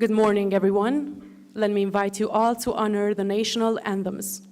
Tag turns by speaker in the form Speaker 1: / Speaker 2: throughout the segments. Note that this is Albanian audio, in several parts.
Speaker 1: Good morning, everyone. Let me invite you all to honor the national anthems.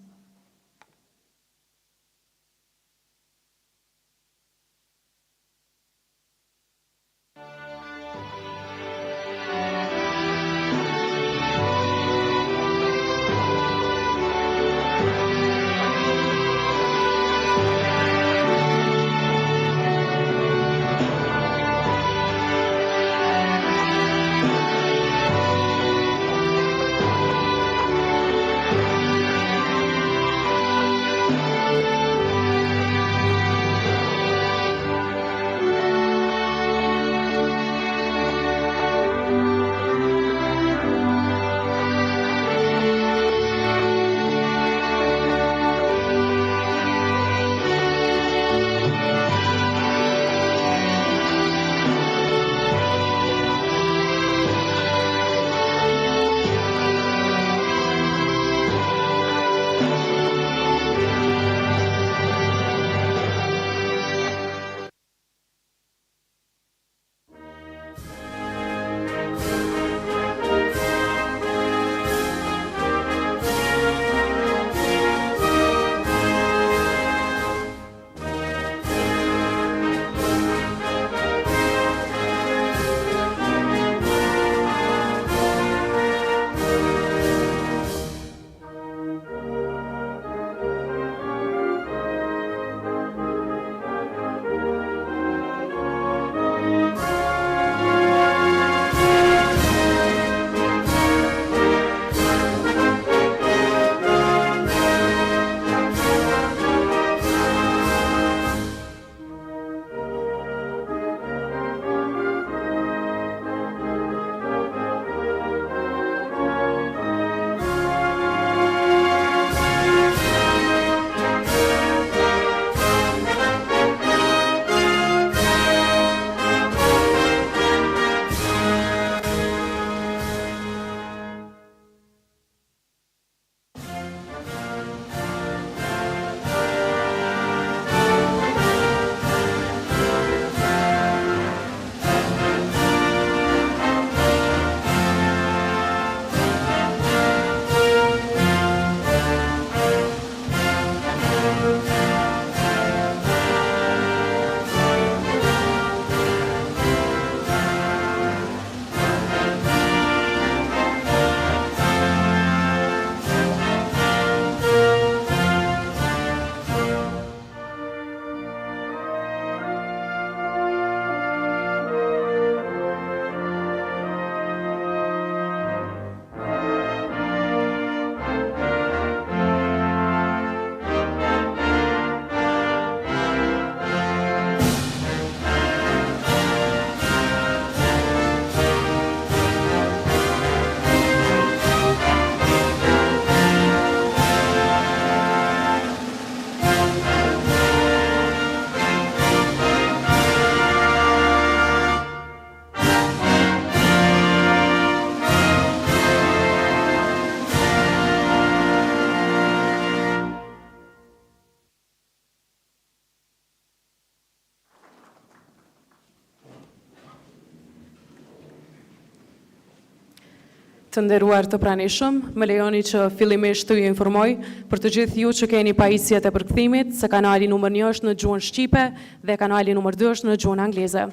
Speaker 1: Të nderuar të pranishëm, më lejoni që fillimisht të ju informoj për të gjithë ju që keni pajisjet e përkthimit se kanali numër 1 është në gjuhën shqipe dhe kanali numër 2 është në gjuhën angleze.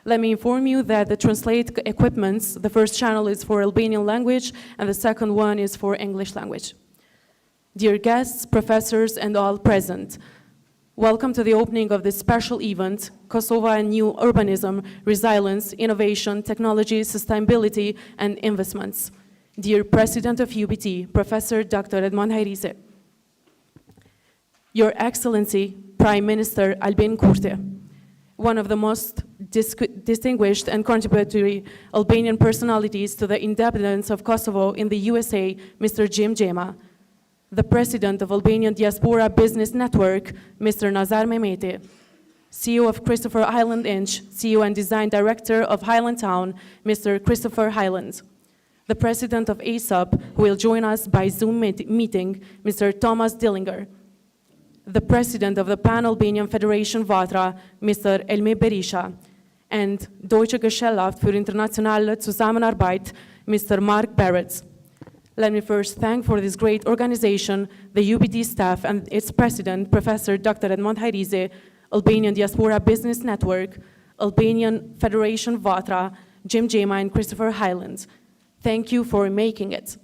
Speaker 1: Let me inform you that the translate equipments, the first channel is for Albanian language and the second one is for English language. Dear guests, professors and all present, welcome to the opening of this special event, Kosova and New Urbanism, Resilience, Innovation, Technology, Sustainability and Investments. Dear President of UBT, Professor Dr. Edmond Hajrise, Your Excellency, Prime Minister Albin Kurti, one of the most distinguished and contributory Albanian personalities to the independence of Kosovo in the USA, Mr. Jim Gjema, the President of Albanian Diaspora Business Network, Mr. Nazar Mehmeti, CEO of Christopher Highland Inch, CEO and Design Director of Highland Town, Mr. Christopher Highland, the President of ASAP, who will join us by Zoom meeting, Mr. Thomas Dillinger, the President of the Pan-Albanian Federation Vatra, Mr. Elmi Berisha, and Deutsche Gesellschaft für internationale Zusammenarbeit, Mr. Mark Barrett. Let me first thank for this great organization, the UBT staff and its president, Professor Dr. Edmond Hairize, Albanian Diaspora Business Network, Albanian Federation Vatra, Jim Jema and Christopher Highland. Thank you for making it.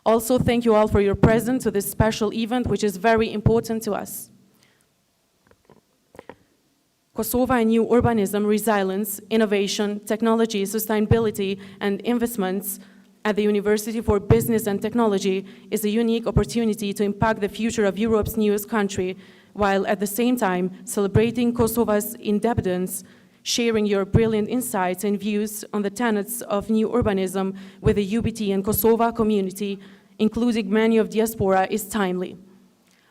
Speaker 1: Also, thank you all for your presence to this special event, which is very important to us. Kosova and New Urbanism, Resilience, Innovation, Technology, Sustainability, and Investments at the University for Business and Technology is a unique opportunity to impact the future of Europe's newest country, while at the same time celebrating Kosova's independence, sharing your brilliant insights and views on the tenets of New Urbanism with the UBT and Kosova community, including many of diaspora, is timely.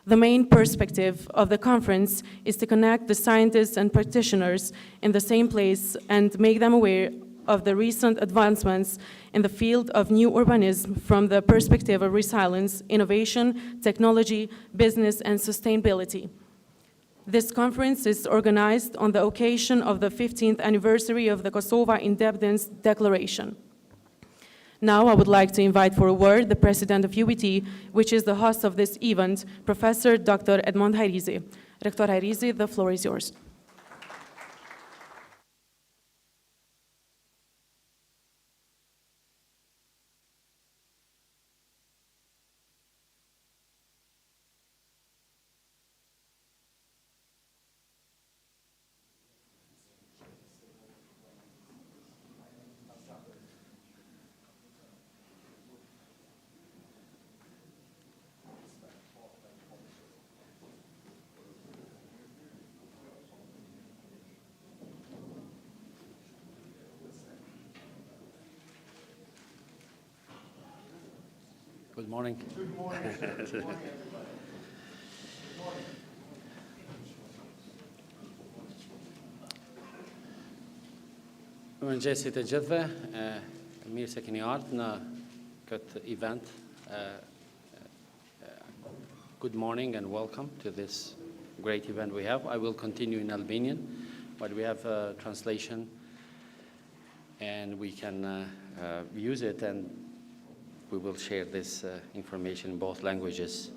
Speaker 1: The main perspective of the conference is to connect the scientists and practitioners in the same place and make them aware of the recent advancements in the field of new urbanism from the perspective of resilience, innovation, technology, business, and sustainability. This conference is organized on the occasion of the 15th anniversary of the Kosova Independence Declaration. Now I would like to invite for a word the president of UBT, which is the host of this event, Professor Dr. Edmond Hairize. Rector Hairize, the floor is yours.
Speaker 2: Good morning.
Speaker 3: Good morning. Good morning.
Speaker 2: Mëngjesit e gjithëve, mirë se keni ardhur në këtë event. Good morning and welcome to this great event we have. I will continue in Albanian, but we have a translation and we can use it and we will share this information in both languages.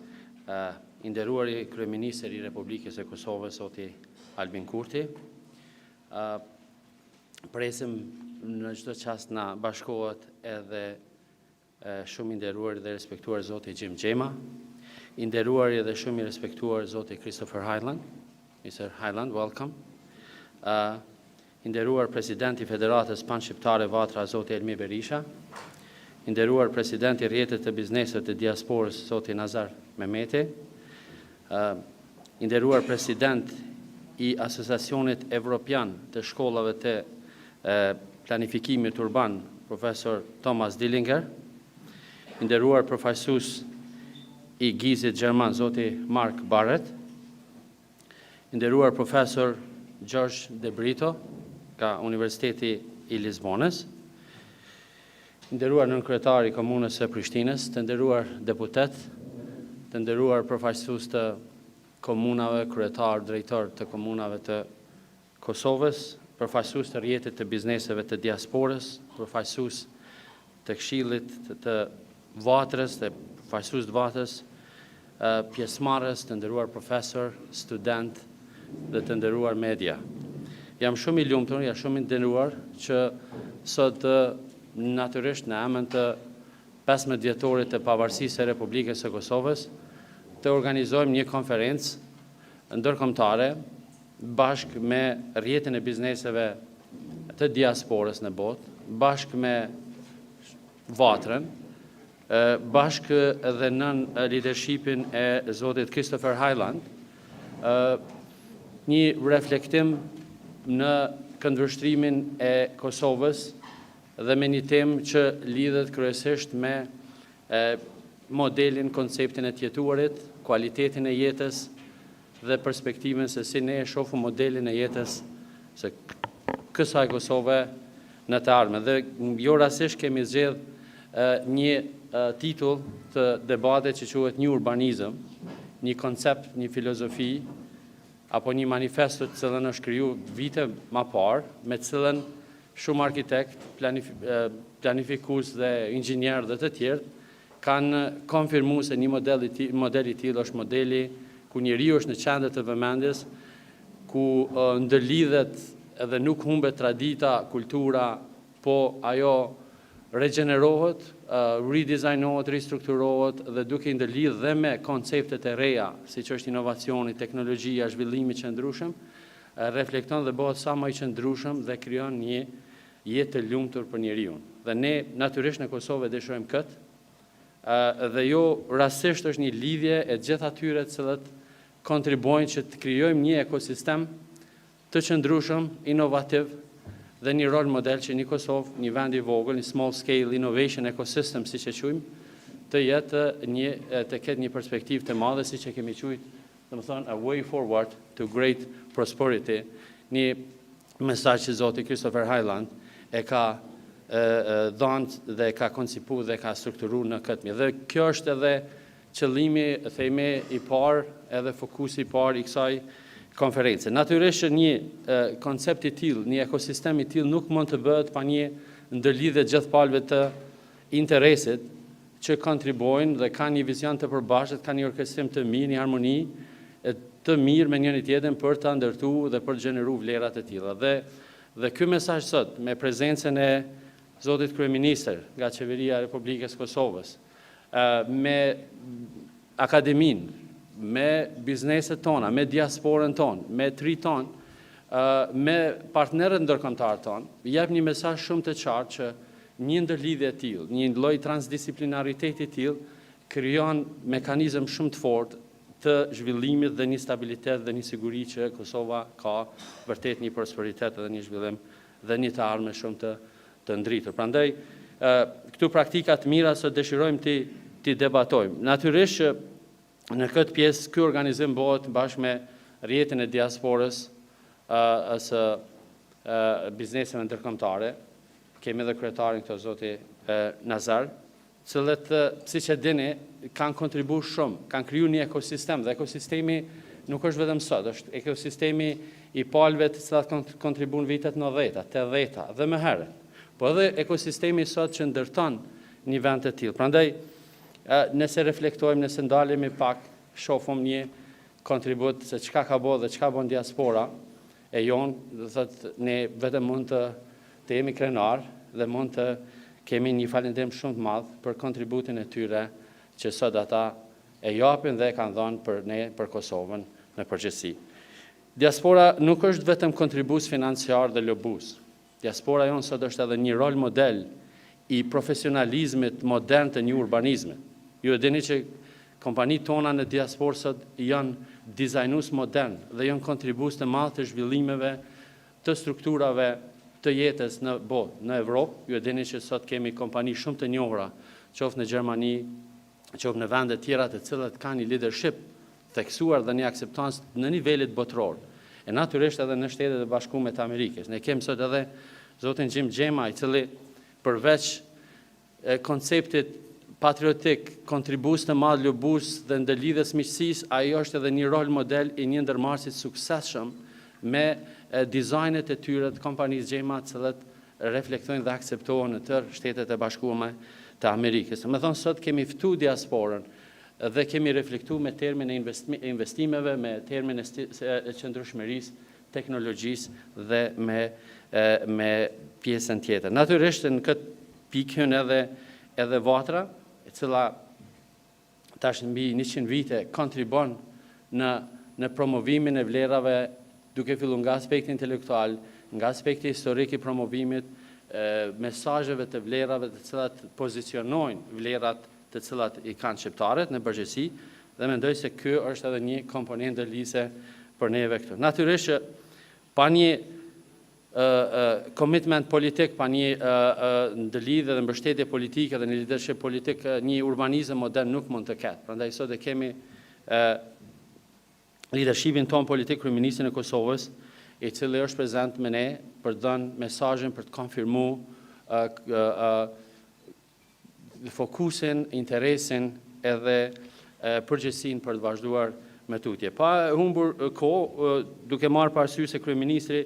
Speaker 2: Nderuari Kryeministri I Republikës së Kosovës, zoti Albin Kurti, presim në çdo çast na bashkohet edhe shumë I nderuar dhe respektuar zoti Jim Jema, I nderuar edhe shumë I respektuar zoti Christopher Highland. Mr. Highland, welcome. I nderuar presidenti I Federatës Panshqiptare Vatra, zoti Elmi Berisha. I nderuar presidenti I rrjetit të bizneset të diasporës, zoti Nazar Mehmeti. I nderuar president I Asociacionit Evropian të shkollave të planifikimit urban, profesor Thomas Dillinger. I nderuar përfaqësues I Gizit Gjerman, zoti Mark Barrett. I nderuar profesor George De Brito, nga Universiteti I Lisbonës. Të nderuar nënkryetari I Komunës së Prishtinës, të nderuar deputet, të nderuar përfaqësues të komunave, kryetar, drejtor të komunave të Kosovës, përfaqësues të rrjetit të bizneseve të diasporës, përfaqësues të Këshillit të Vatrës, të përfaqësues të Vatrës, pjesëmarrës, të nderuar profesor, student dhe të nderuar media. Jam shumë I lumtur, jam shumë I nderuar që sot natyrisht në emën të 15 vjetorit të pavarësisë së Republikës së Kosovës të organizojmë një konferencë ndërkombëtare bashkë me rrjetin e bizneseve të diasporës në botë, bashkë me Vatrën, bashkë edhe nën leadershipin e zotit Christopher Highland, një reflektim në këndvështrimin e Kosovës dhe me një temë që lidhet kryesisht me modelin, konceptin e të jetuarit, kualitetin e jetës dhe perspektivën se si ne e shohim modelin e jetës së kësaj Kosove në të ardhmen. Dhe jo rastësisht kemi zgjedh një titull të debatit që quhet New Urbanism, një koncept, një filozofi apo një manifesto të cilën është krijuar vite më parë, me të cilën shumë arkitekt, planifikues dhe inxhinier dhe të tjerë kanë konfirmu se një model i tillë është modeli ku njeriu është në qendër të vëmendjes, ku ndërlidhet edhe nuk humbet tradita, kultura, po ajo regenerohet, redizajnohet, ristrukturohet dhe duke i ndërlidh dhe me konceptet e reja, siç është inovacioni, teknologjia, zhvillimi i qëndrueshëm, reflekton dhe bëhet sa më i qëndrueshëm dhe krijon një jetë të lumtur për njeriu. Dhe ne natyrisht në Kosovë dëshirojmë këtë, dhe jo rastësisht është një lidhje e gjithë atyre të cilët kontribuojnë që të krijojmë një ekosistem të qëndrueshëm, inovativ dhe një rol model që një Kosovë, një vend i vogël, një small scale innovation ecosystem siç e quajmë, të ketë një perspektivë të madhe siç e kemi quajtur, domethënë a way forward to great prosperity, një mesazh që Zoti Christopher Highland e ka dhënë dhe ka koncipu dhe ka strukturuar në këtë mënyrë. Dhe kjo është edhe qëllimi, themi, i parë, edhe fokusi i parë i kësaj konference. Natyrisht një koncept i tillë, një ekosistem i tillë nuk mund të bëhet pa një ndërlidhje gjithë palëve të interesit që kontribuojnë dhe kanë një vizion të përbashkët, kanë një orkestrim të mirë, një harmoni të mirë me njëri tjetrin për të ndërtuar dhe për të gjeneruar vlera të tilla. Dhe ky mesazh sot me prezencën e Zotit Kryeministër nga Qeveria e Republikës Kosovës, me akademinë, me bizneset tona, me diasporën tonë, me tri tonë, me partnerët ndërkombëtar tonë, jep një mesazh shumë të qartë që një ndërlidhje e tillë, një lloj transdisiplinariteti i tillë krijon mekanizëm shumë të fortë të zhvillimit dhe një stabilitet dhe një siguri që Kosova ka vërtet një prosperitet dhe një zhvillim dhe një të ardhme shumë të ndritur. Prandaj, këtu praktikat mira sot dëshirojmë ti debatojmë. Natyrisht që në këtë pjesë, ky organizim bëhet bashkë me rrjetin e diasporës së bizneseve ndërkombëtare. Kemi edhe kryetarin këto zoti Nazar, cilët, siç e dini, kanë kontribuar shumë, kanë krijuar një ekosistem dhe ekosistemi nuk është vetëm sot, është ekosistemi i palëve të cilat kontribuan vitet 90-ta, 80-ta dhe më herët. Po edhe ekosistemi sot që ndërton një vend të tillë. Prandaj, nëse reflektojmë, nëse ndalemi pak, shohim një kontribut se çka ka bërë dhe çka bën diaspora e jon, do thotë ne vetëm mund të jemi krenar dhe mund të kemi një falënderim shumë të madh për kontributin e tyre që sot ata e japin dhe kanë dhënë për ne, për Kosovën në përgjithësi. Diaspora nuk është vetëm kontribues financiar dhe lobus. Diaspora jonë sot është edhe një rol model i profesionalizmit modern të një urbanizmit. Ju e dini që kompanitë tona në diasporë sot janë dizajnues modern dhe janë kontribues të madh të zhvillimeve, të strukturave të jetës në botë, në Evropë. Ju e dini që sot kemi kompani shumë të njohura, qoftë në Gjermani, qoftë në vende tjera të cilat kanë një leadership theksuar dhe një akseptancë në nivelit botror. E natyrisht edhe në Shtetet e Bashkuara të Amerikës. Ne kemi sot edhe zotin Jim Gjema, i cili përveç konceptit patriotik, kontribues të madh lobus dhe ndërlidhjes miqësisë, ai është edhe një rol model i një ndërmarrësit suksesshëm me dizajnet e tyre të kompanisë Gjema, të cilat reflektojnë dhe akseptohen në tërë Shtetet e Bashkuara të Amerikës. Me thonë, sot kemi ftuar diasporën dhe kemi reflektuar me termin e investimeve, me termin e qëndrueshmërisë, teknologjisë dhe me pjesën tjetër. Natyrisht në këtë pikë hyn edhe Vatra, e cila tash mbi 100 vite kontribon në promovimin e vlerave, duke filluar nga aspekti intelektual, nga aspekti historik i promovimit, mesazheve të vlerave të cilat pozicionojnë vlerat të cilat i kanë shqiptarët në përgjithësi, dhe mendoj se ky është edhe një komponent ndërlidhëse për neve këtu. Natyrisht që pa një commitment politik, pa një ndërlidhje dhe mbështetje politike dhe një leadership politik, një urbanizëm modern nuk mund të ketë. Prandaj sot e kemi leadershipin ton politik, kryeministrin e Kosovës, i cili është prezent me ne për të dhënë mesazhin, për të konfirmuar fokusin, interesin edhe përgjegjësinë për të vazhduar me tutje. Pa humbur kohë, duke marrë parasysh se kryeministri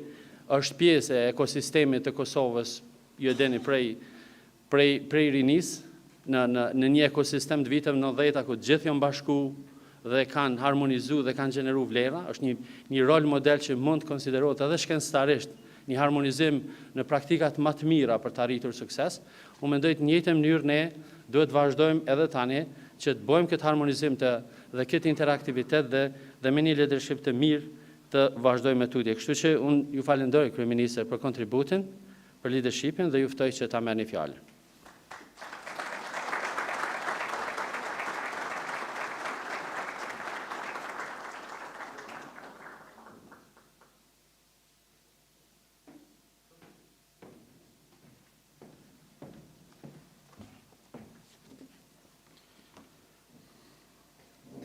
Speaker 2: është pjesë e ekosistemit të Kosovës, ju e dini prej rinis, në një ekosistem të viteve 90 ku gjithë janë bashku dhe kanë harmonizu dhe kanë gjeneru vlera, është një rol model që mund të konsiderohet edhe shkencëtarisht një harmonizim në praktikat më të mira për të arritur sukses. Unë mendoj të njëjtën mënyrë ne duhet vazhdojmë edhe tani që të bëjmë këtë harmonizim dhe këtë interaktivitet dhe me një leadership të mirë të vazhdojmë me tutje. Kështu që unë ju falenderoj kryeministër për kontributin, për leadershipin dhe ju ftoj që ta merrni fjalën.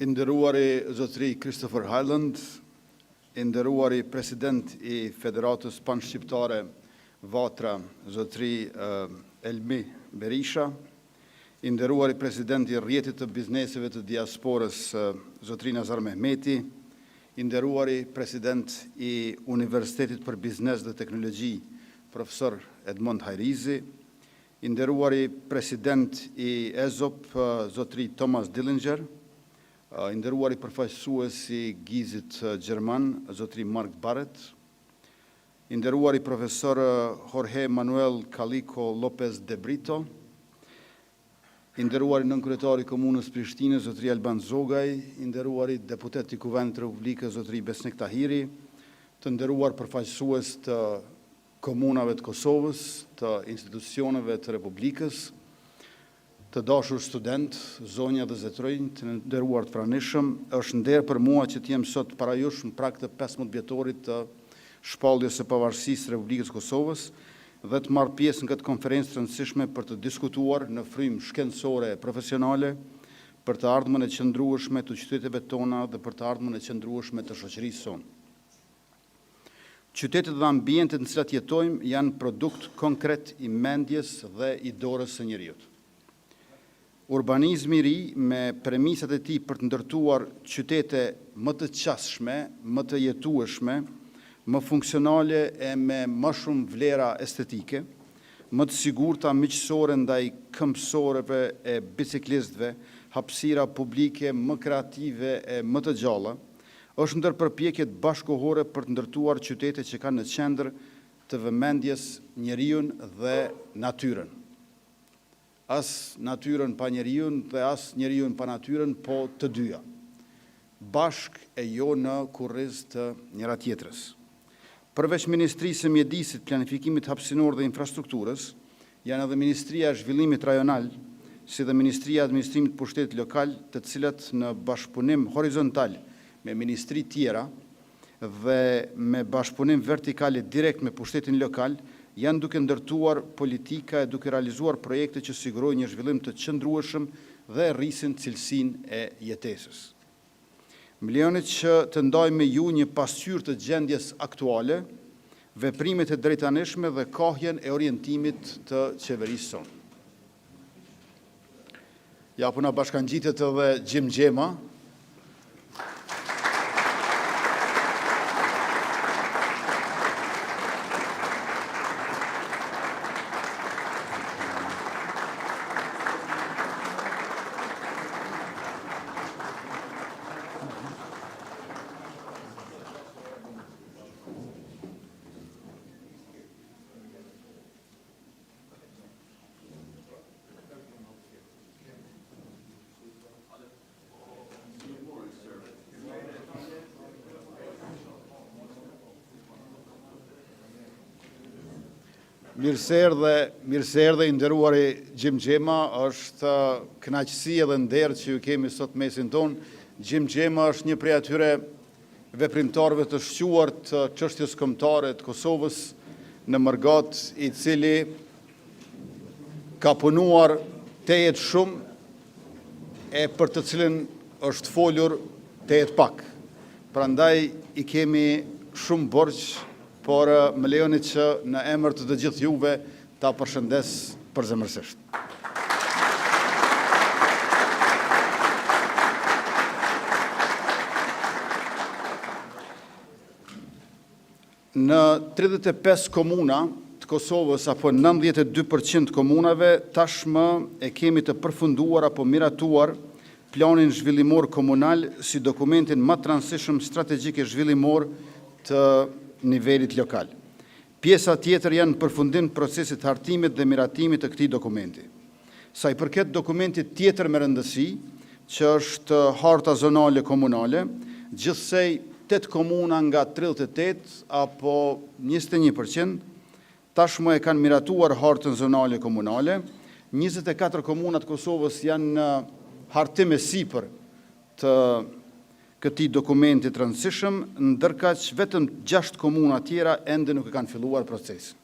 Speaker 4: Nderuari zotëri Christopher Highland, nderuari president I Federatës Panshqiptare Vatra, zotëri Elmi Berisha, nderuari president I rrjetit të bizneseve të diasporës, zotëri Nazar Mehmeti, nderuari president I Universitetit për Biznes dhe Teknologji, profesor Edmond Hajrizi, nderuari president I EZOP, zotëri Thomas Dillinger, nderuari përfaqësuesi Gizit Gjerman, zotëri Mark Barrett, nderuari profesor Jorge Manuel Calico Lopez de Brito, nderuari nënkryetari Komunës Prishtinës, zotëri Alban Zogaj, nderuari deputet I Kuvendit të Republikës, zotëri Besnik Tahiri, të nderuar përfaqësues të komunave të Kosovës, të institucioneve të Republikës, të dashur student, zonja dhe zotërinj, të nderuar të pranishëm, është nder për mua që t'jem sot para jush në prag të 15 vjetorit të shpalljes së pavarësisë së Republikës Kosovës dhe të marr pjesë në këtë konferencë të rëndësishme për të diskutuar në frymë shkencore profesionale për të ardhmen e qëndrueshme të qyteteve tona dhe për të ardhmen e qëndrueshme të shoqërisë sonë. Qytetet dhe ambientet në cilat jetojmë janë produkt konkret I mendjes dhe I dorës së njeriut. Urbanizmi I ri me premisat e tij për të ndërtuar qytete më të qasshme, më të jetueshme, më funksionale e me më shumë vlera estetike, më të sigurta miqësore ndaj këmbësorëve e biciklistëve, hapësira publike më kreative e më të gjalla, është ndër përpjekjet bashkëkohore për të ndërtuar qytete që kanë në qendër të vëmendjes njeriun dhe natyrën. As natyrën pa njeriun dhe as njeriun pa natyrën, po të dyja. Bashk e jo në kurriz të njëra tjetrës. Përveç Ministrisë së Mjedisit, Planifikimit Hapësinor dhe Infrastrukturës, janë edhe Ministria e Zhvillimit Rajonal, si dhe Ministria e Administrimit Pushtetit Lokal, të cilat në bashkëpunim horizontal me ministri tjera dhe me bashkëpunim vertikale direkt me pushtetin lokal, janë duke ndërtuar politika e duke realizuar projekte që sigurojnë një zhvillim të qëndrueshëm dhe rrisin cilësinë e jetesës. Milionit që të ndajmë me ju një pasqyrë të gjendjes aktuale, veprimet e drejtanishme dhe kohjen e orientimit të qeverisë sonë. Ja puna bashkangjitet edhe Gjim Gjema, Mirëserdhe I nderuari Gjim Gjema, është kënaqësi edhe nder që ju kemi sot mesin tonë. Gjim Gjema është një prej atyre veprimtarëve të shquar të çështjes kombëtare të Kosovës në Mërgat, I cili ka punuar tejet shumë e për të cilin është folur tejet pak. Prandaj I kemi shumë borxh, por më lejoni që në emër të gjithë juve ta përshëndes përzemërsisht. Në 35 komuna të Kosovës, apo 92% komunave, tashmë e kemi të përfunduar apo miratuar planin zhvillimor komunal si dokumentin më të rëndësishëm strategjik e zhvillimor të nivelit lokal. Pjesa tjetër janë përfundim procesit hartimit dhe miratimit të këtij dokumenti. Sa i përket dokumentit tjetër me rëndësi, që është harta zonale komunale, gjithsej 8 komuna nga 38 apo 21%, tashmë e kanë miratuar hartën zonale komunale, 24 komunat Kosovës janë në hartim e sipër të këtij dokumenti të rëndësishëm, ndërkaq vetëm 6 komuna tjera ende nuk e kanë filluar procesin.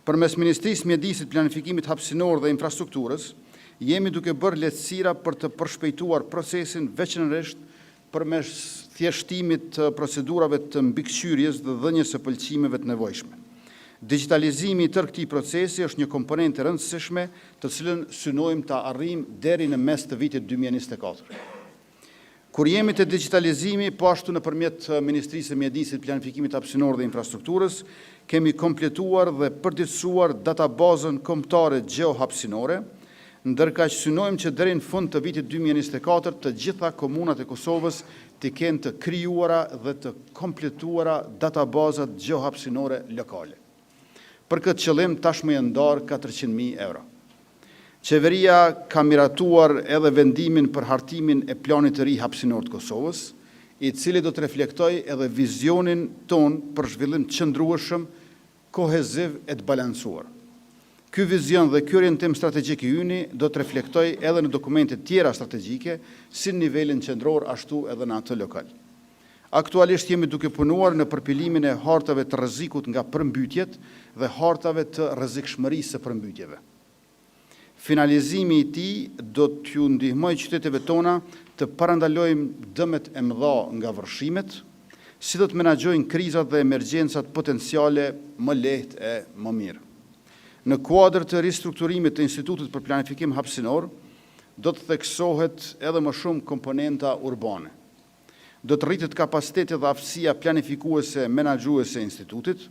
Speaker 4: Përmes Ministrisë Mjedisit, Planifikimit Hapësinor dhe Infrastrukturës, jemi duke bërë lehtësira për të përshpejtuar procesin veçanërisht përmes thjeshtimit të procedurave të mbikëqyrjes dhe dhënies së pëlqimeve të nevojshme. Digitalizimi i tërë këtij procesi është një komponentë e rëndësishme të cilën synojmë ta arrijmë deri në mes të vitit 2024. Kur jemi të digitalizimi, po ashtu nëpërmjet Ministrisë së Mjedisit, Planifikimit Hapësinor dhe Infrastrukturës, kemi kompletuar dhe përditësuar databazën kombëtare gjeohapësinore, ndërkaq synojmë që deri në fund të vitit 2024 të gjitha komunat e Kosovës të kenë të krijuara dhe të kompletuara databazat gjeohapësinore lokale. Për këtë qëllim tashmë janë ndarë 400.000 euro. Qeveria ka miratuar edhe vendimin për hartimin e planit të ri hapësinor të Kosovës, i cili do të reflektoj edhe vizionin ton për zhvillim të qëndrueshëm, koheziv e të balancuar. Ky vizion dhe ky orientim strategjik i yni do të reflektoj edhe në dokumente tjera strategjike, si në nivelin qendror ashtu edhe në atë lokal. Aktualisht jemi duke punuar në përpilimin e hartave të rrezikut nga përmbytjet dhe hartave të rrezikshmërisë së përmbytjeve. Finalizimi i tij do t'ju ndihmojë qyteteve tona të parandalojmë dëmet e mëdha nga vërshimet, si do të menaxhojnë krizat dhe emergjencat potenciale më lehtë e më mirë. Në kuadër të ristrukturimit të Institutit për Planifikim Hapësinor, do të theksohet edhe më shumë komponenta urbane. Do të rritet kapaciteti dhe aftësia planifikuese menaxhuese e institutit,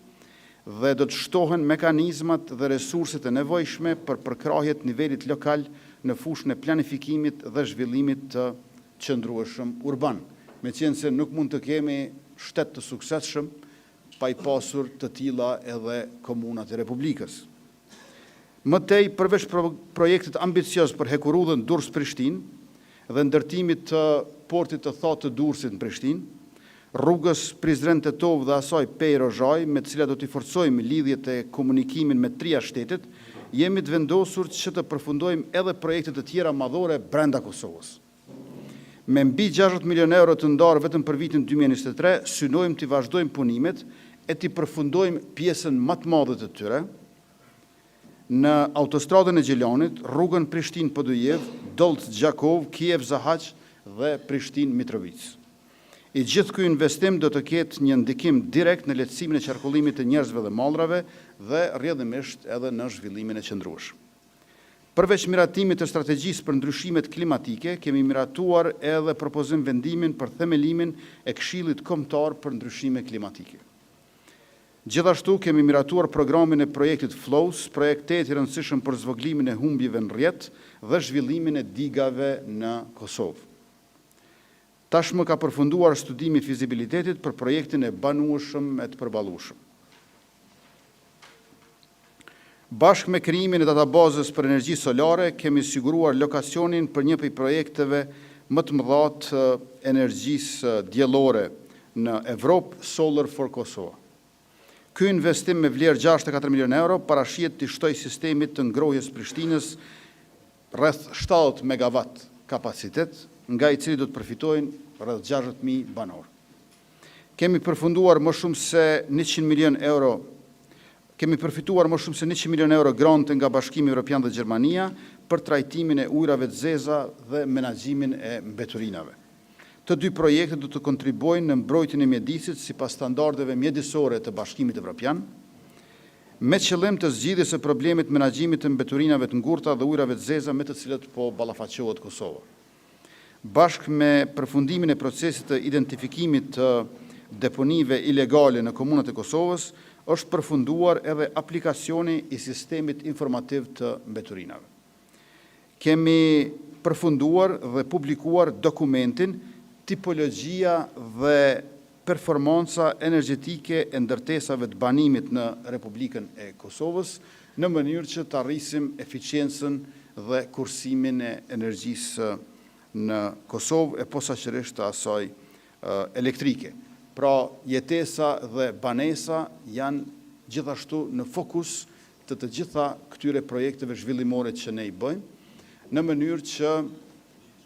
Speaker 4: dhe do të shtohen mekanizmat dhe resurset e nevojshme për përkrahjet nivelit lokal në fushën e planifikimit dhe zhvillimit të qëndrueshëm urban, meqense se nuk mund të kemi shtet të suksesshëm pa i pasur të tilla edhe komunat e Republikës. Më tej, përveç projektit ambicios për hekurudhën Durrës-Prishtinë dhe ndërtimit të portit të thatë të Durrësit në Prishtinë, rrugës Prizren Tetov dhe asaj Pejë-Rozhaj, me të cilat do t'i forcojmë lidhjet e komunikimin me tria shtetet, jemi të vendosur që të përfundojmë edhe projekte të tjera madhore brenda Kosovës. Me mbi 60 milion euro të ndarë vetëm për vitin 2023, synojmë t'i vazhdojmë punimet e t'i përfundojmë pjesën më të madhe të tyre në autostradën e Gjelanit, rrugën Prishtinë-Podujevë, Dolc-Gjakov, Kiev-Zahaq dhe Prishtinë-Mitrovic. I gjithë ky investim do të ketë një ndikim direkt në lehtësimin e qarkullimit të njerëzve dhe mallrave dhe rrjedhimisht edhe në zhvillimin e qëndrueshëm. Përveç miratimit të strategjisë për ndryshimet klimatike, kemi miratuar edhe propozim vendimin për themelimin e Këshillit Kombëtar për ndryshime klimatike. Gjithashtu kemi miratuar programin e projektit FLOWS, projekt i rëndësishëm për zvoglimin e humbjeve në rrjet dhe zhvillimin e digave në Kosovë. Tashmë ka përfunduar studimi i fizibilitetit për projektin e banueshëm e të përballueshëm. Bashkë me krijimin e databazës për energji solare, kemi siguruar lokacionin për një prej projekteve më të mëdha të energjisë diellore në Evropë, Solar for Kosova. Ky investim me vlerë 64 milion euro parashihet të shtojë sistemit të ngrohjes Prishtinës rreth 70 megawatt kapacitet, nga i cili do të përfitojnë rreth 60.000 banorë. Kemi përfunduar më shumë se 100 milion euro. Kemi përfituar më shumë se 100 milion euro grante nga Bashkimi Evropian dhe Gjermania për trajtimin e ujrave të zeza dhe menaxhimin e mbeturinave. Të dy projekte do të kontribuojnë në mbrojtjen e mjedisit sipas standardeve mjedisore të Bashkimit Evropian, me qëllim të zgjidhjes së problemit menaxhimit të mbeturinave të ngurta dhe ujrave të zeza me të cilët po ballafaqohet Kosova. Bashkë me përfundimin e procesit të identifikimit të deponive ilegale në komunat e Kosovës, është përfunduar edhe aplikacioni i sistemit informativ të mbeturinave. Kemi përfunduar dhe publikuar dokumentin tipologjia dhe performanca energjetike e ndërtesave të banimit në Republikën e Kosovës, në mënyrë që të arrisim eficiencën dhe kursimin e energjisë në Kosovë e posaçërisht të asaj elektrike. Pra, jetesa dhe banesa janë gjithashtu në fokus të gjitha këtyre projekteve zhvillimore që ne i bëjmë, në mënyrë që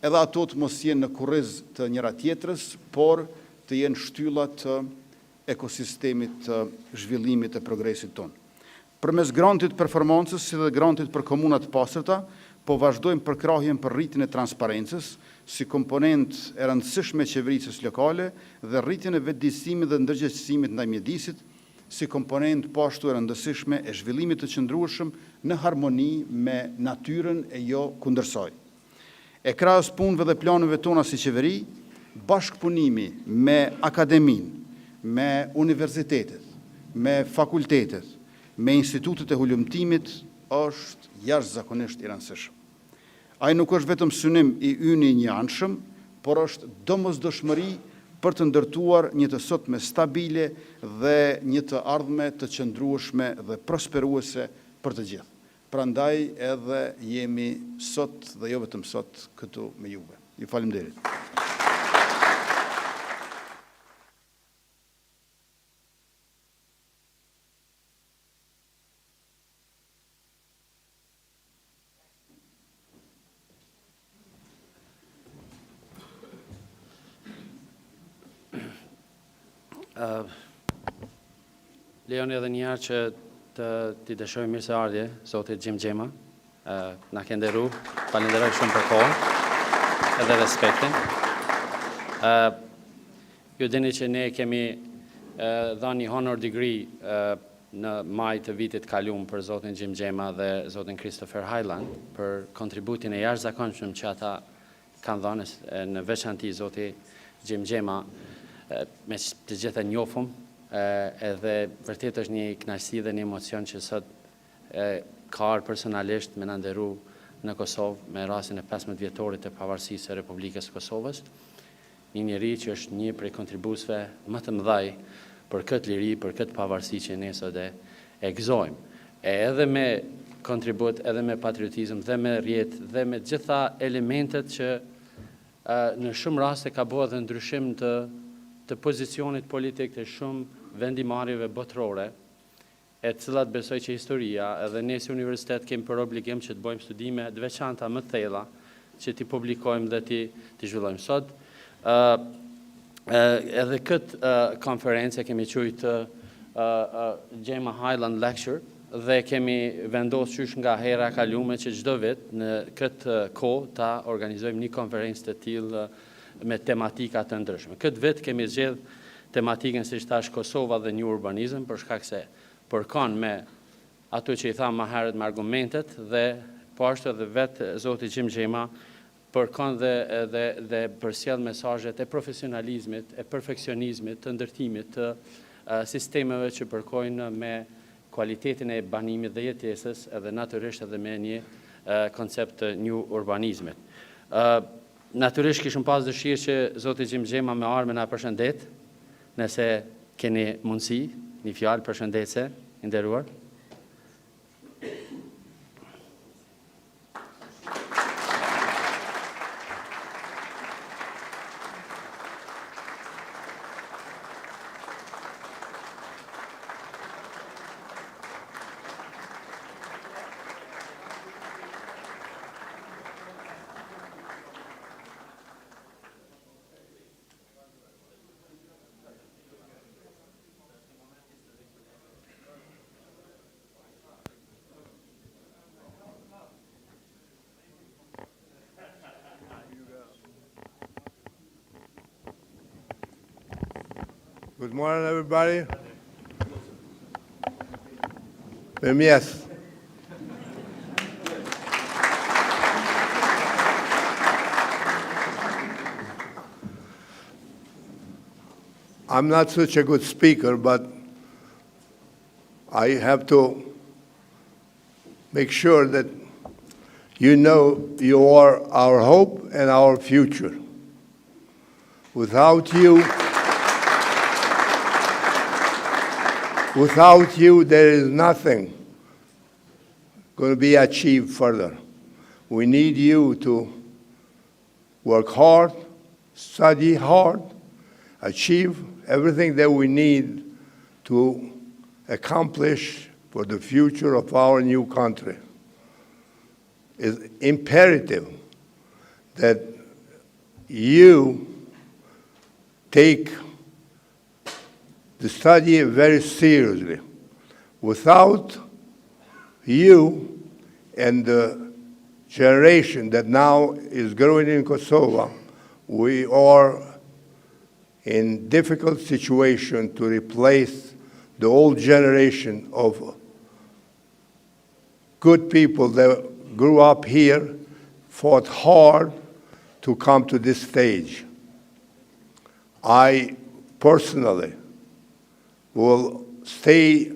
Speaker 4: edhe ato të mos jenë në kurriz të njëra tjetrës, por të jenë shtyllat të ekosistemit të zhvillimit të progresit tonë. Përmes grantit performancës si dhe grantit për komunat pastërta, po vazhdojmë përkrahjen për rritjen e transparencës si komponent e rëndësishme e qeverisës lokale dhe rritjen e vetëdijësimit dhe ndërgjegjësimit ndaj mjedisit si komponent po ashtu e rëndësishme e zhvillimit të qëndrueshëm në harmoni me natyrën e jo kundërsoj. E krahas punëve dhe planeve tona si qeveri, bashkëpunimi me akademin, me universitetet, me fakultetet, me institutet e hulumtimit është jashtëzakonisht i rëndësishëm. Ai nuk është vetëm synim i yni një anshëm, por është domosdoshmëri për të ndërtuar një të sotme stabile dhe një të ardhme të qëndrueshme dhe prosperuese për të gjithë. Prandaj edhe jemi sot dhe jo vetëm sot këtu me juve. Ju faleminderit.
Speaker 2: Lejoni edhe një herë që t'i dëshoj mirëseardhje zotit Gjim Gjema, na ke nderu, falenderoj shumë për kohën edhe respektin. Ju dini që ne kemi dhënë një honor degree në maj të vitit kaluar për zotin Gjim Gjema dhe zotin Christopher Highland për kontributin e jashtëzakonshëm që ata kanë dhënë në veçanti zoti Gjim Gjema, me të gjitha njohum, edhe vërtet është një kënaqësi dhe një emocion që sot ka ardhur personalisht me na nderu në Kosovë me rastin e 15 vjetorit të pavarësisë së Republikës së Kosovës. Një njeri që është një prej kontribuesve më të mëdhaj për këtë liri, për këtë pavarësi që ne sot e gëzojmë. Edhe me kontribut, edhe me patriotizëm, dhe me rjetë, dhe me gjitha elementet që në shumë raste ka bërë dhe ndryshim të pozicionit politik të shumë vendimarrjeve botërore, e cilat besoj që historia edhe ne si universitet kemi për obligim që të bëjmë studime të veçanta më të thella që t'i publikojmë dhe t'i zhvillojmë sot. Edhe këtë konferencë kemi quajtur Gjema Highland Lecture dhe kemi vendosur qysh nga hera kalume që çdo vit në këtë kohë ta organizojmë një konferencë të tillë me tematika të ndryshme. Këtë vit kemi zgjedh tematikën siç thash Kosova dhe New Urbanism për shkak se përkon me ato që i tham më herët me argumentet dhe po ashtu edhe vetë zoti Gjim Gjema përkon dhe përsjell mesazhet e profesionalizmit, e perfeksionizmit, të ndërtimit të sistemeve që përkojnë me kualitetin e banimit dhe jetesës edhe natyrisht edhe me një koncept të New Urbanizmit. Natyrisht kishëm pas dëshirë që zoti Gjim Gjema me ardhmë na përshëndet, nëse keni mundësi, një fjalë përshëndetse, i nderuar.
Speaker 3: Good morning, everybody. Mirëmjes. I'm not such a good speaker, but I have to make sure that you know you are our hope and our future. Without you, there is nothing going to be achieved further. We need you to work hard, study hard, achieve everything that we need to accomplish for the future of our new country. It's imperative that you take the study very seriously. Without you and the generation that now is growing in Kosovo, we are in difficult situation to replace the old generation of good people that grew up here, fought hard to come to this stage. I personally will stay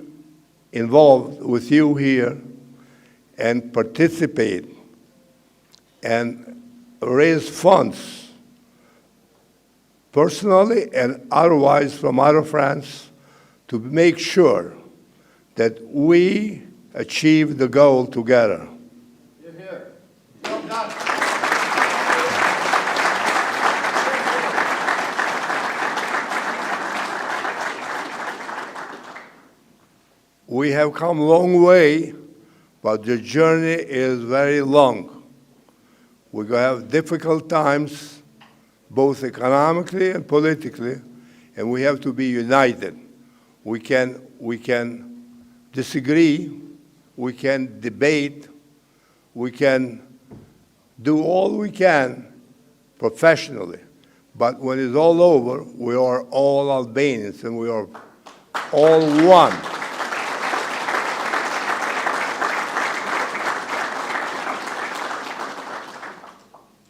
Speaker 3: involved with you here and participate and raise funds personally and otherwise from other friends to make sure that we achieve the goal together.
Speaker 4: Here, here. Well done.
Speaker 3: We have come a long way, but the journey is very long. We're going to have difficult times, both economically and politically, and we have to be united. We can disagree, we can debate, we can do all we can professionally, but when it's all over, we are all Albanians and we are all one.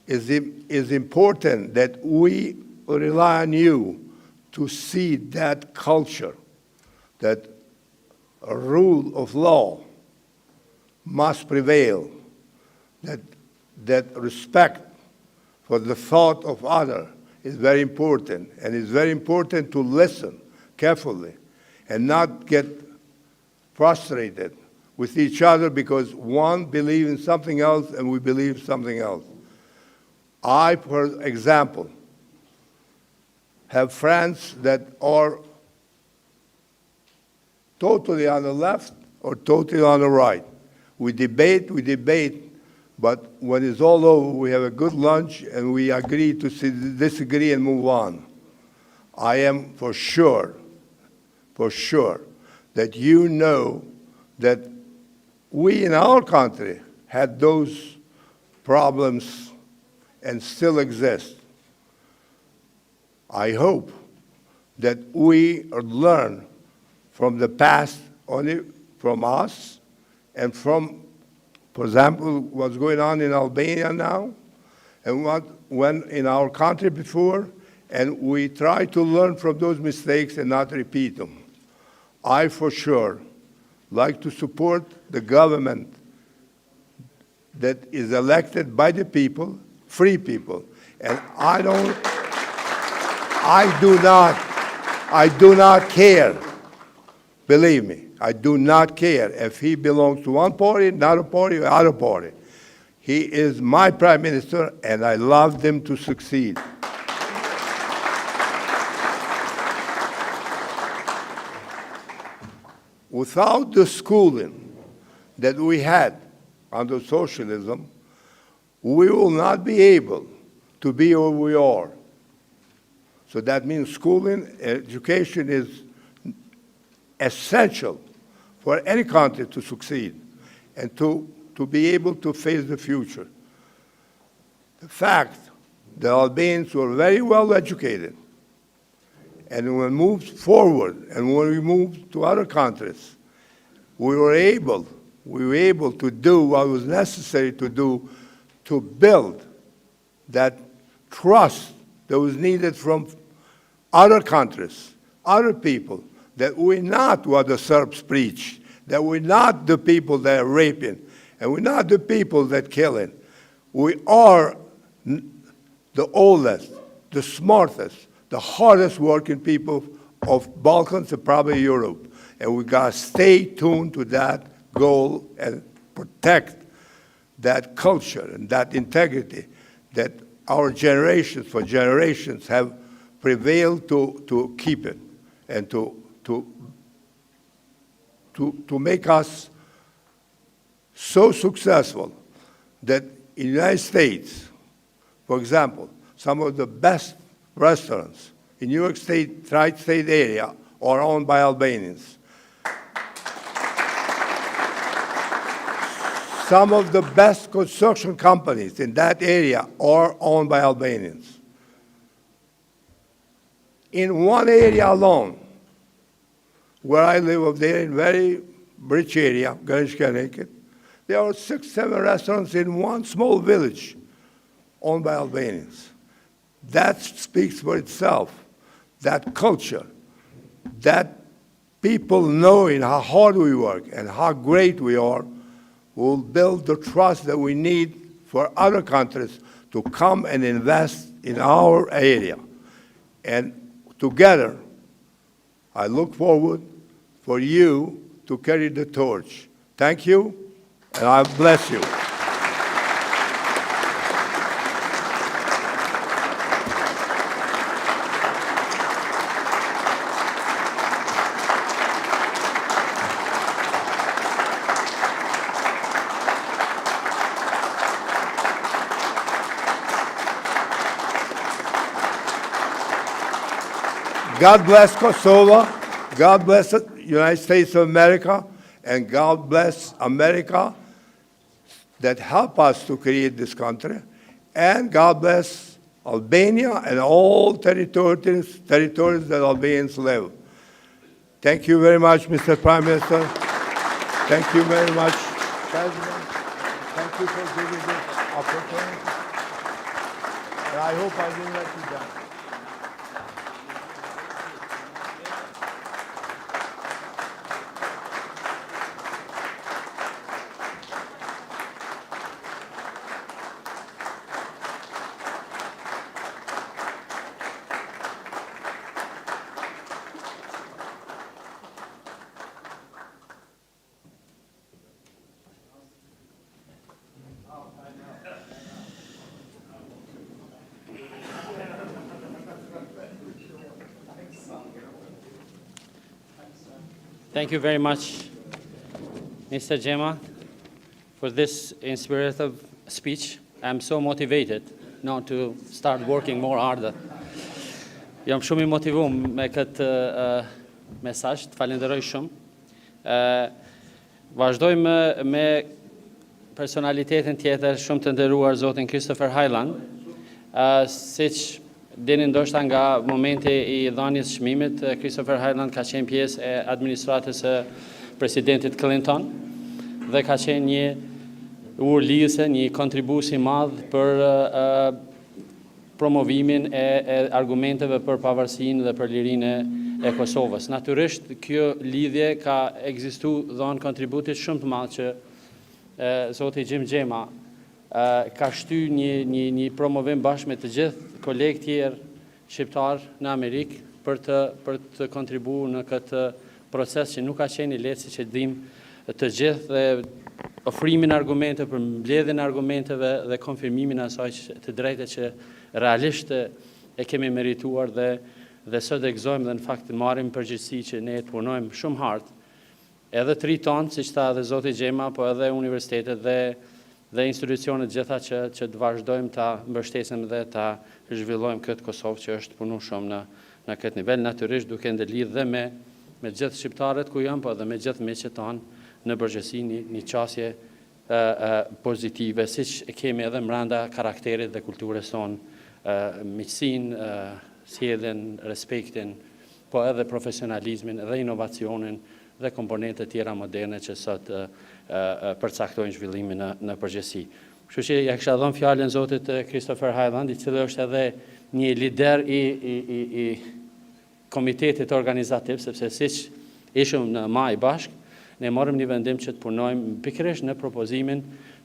Speaker 3: It's important that we rely on you to see that culture, that a rule of law must prevail, that respect for the thought of others is very important, and it's very important to listen carefully and not get frustrated with each other because one believes in something else and we believe something else. I, for example, have friends that are totally on the left or totally on the right. We debate, but when it's all over, we have a good lunch and we agree to disagree and move on. I am for sure that you know that we in our country had those problems and still exist. I hope that we learn from the past, only from us, and from, for example, what's going on in Albania now, and what went in our country before, and we try to learn from those mistakes and not repeat them. I, for sure, like to support the government that is elected by the people, free people, and I do not care. Believe me, I do not care if he belongs to one party, another party, or other party. He is my prime minister, and I love him to succeed. Without the schooling that we had under socialism, we will not be able to be where we are. So that means schooling, education is essential for any country to succeed and to be able to face the future. The fact that Albanians were very well educated, and when we moved forward and when we moved to other countries, we were able to do what was necessary to do to build that trust that was needed from other countries other people, that we're not what the Serbs preach, that we're not the people that are raping, and we're not the people that killing. We are the oldest, the smartest, the hardest working people of Balkans and probably Europe. And we got to stay tuned to that goal and protect that culture and that integrity that our generations for generations have prevailed to keep it and to make us so successful that in the United States, for example, some of the best restaurants in New York State, tri-state area are owned by Albanians. Some of the best construction companies in that area are owned by Albanians. In one area alone, where I live up there in very rich area, Greenwich, there are 6, 7 restaurants in one small village owned by Albanians. That speaks for itself. That culture, that people knowing how hard we work and how great we are, will build the trust that we need for other countries to come and invest in our area. And together, I look forward for you to carry the torch. Thank you, and I bless you. God bless Kosova, God bless the United States of America, and God bless America that helped us to create this country, and God bless Albania and all territories that Albanians live. Thank you very much, Mr. Prime Minister. Thank you very much, President. Thank you for giving this opportunity. And I hope I didn't let you down.
Speaker 2: Thank you very much, Mr. Gjema, for this inspirative speech. I'm so motivated now to start working more harder. Jam shumë I motivuar me këtë mesazh, të falenderoj shumë. Vazhdojmë me personalitetin tjetër shumë të nderuar, zotin Christopher Highland, siç dini ndoshta nga momenti I dhënies çmimit, Christopher Highland ka qenë pjesë e administratës së presidentit Clinton dhe ka qenë një urlidhëse, një kontribues I madh për promovimin e argumenteve për pavarësinë dhe për lirinë e Kosovës. Natyrisht, kjo lidhje ka ekzistuar dhënë kontributit shumë të madh që zoti Gjema ka shty një promovim bashkë me të gjithë kolegë tjerë shqiptar në Amerikë për të kontribuar në këtë proces që nuk ka qenë I lehtë siç e dimë të gjithë dhe ofrimin e argumenteve për mbledhjen e argumenteve dhe konfirmimin e asaj të drejtë që realisht e kemi merituar dhe sot e gëzojmë dhe në fakt marrim përgjegjësi që ne të punojmë shumë hard. Edhe tri tonë, siç tha edhe zoti Gjema, po edhe universitetet dhe institucionet gjitha që të vazhdojmë ta mbështesim dhe ta zhvillojmë këtë Kosovë që është punu shumë në këtë nivel, natyrisht duke ndërlidhur dhe me gjithë shqiptarët ku janë, po edhe me gjithë miqët tanë në përgjithësi një qasje pozitive, siç e kemi edhe brenda karakterit dhe kulturës tonë, miqësinë, sjelljen, respektin, po edhe profesionalizmin dhe inovacionin dhe komponente tjera moderne që sot përcaktojnë zhvillimin në përgjithësi. Kështu që ja kisha dhënë fjalën zotit Christopher Highland, I cili është edhe një lider komitetit organizativ, sepse siç ishëm në maj bashk, ne morëm një vendim që të punojmë pikërisht në propozimin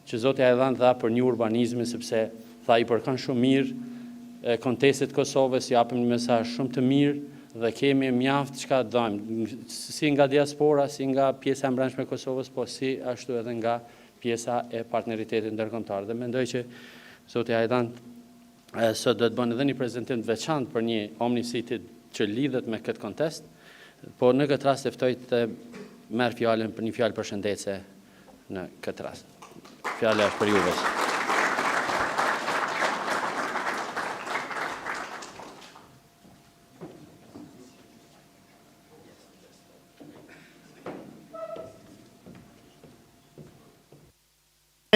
Speaker 2: që Zoti Ajlan dha për një urbanizmin, sepse tha i përkan shumë mirë kontestit Kosovës, japim një mesazh shumë të mirë dhe kemi mjaft çka dojmë, si nga diaspora, si nga pjesa e mbrëmshme e Kosovës, po si ashtu edhe nga pjesa e partneritetit ndërkombëtar. Dhe mendoj që Zoti Ajlan sot do të bënë edhe një prezantim të veçantë për një omnisiti që lidhet me këtë kontest, por në këtë rast ftoj të merr fjalën për një fjalë përshëndetse në këtë rast. Fjala është për juve.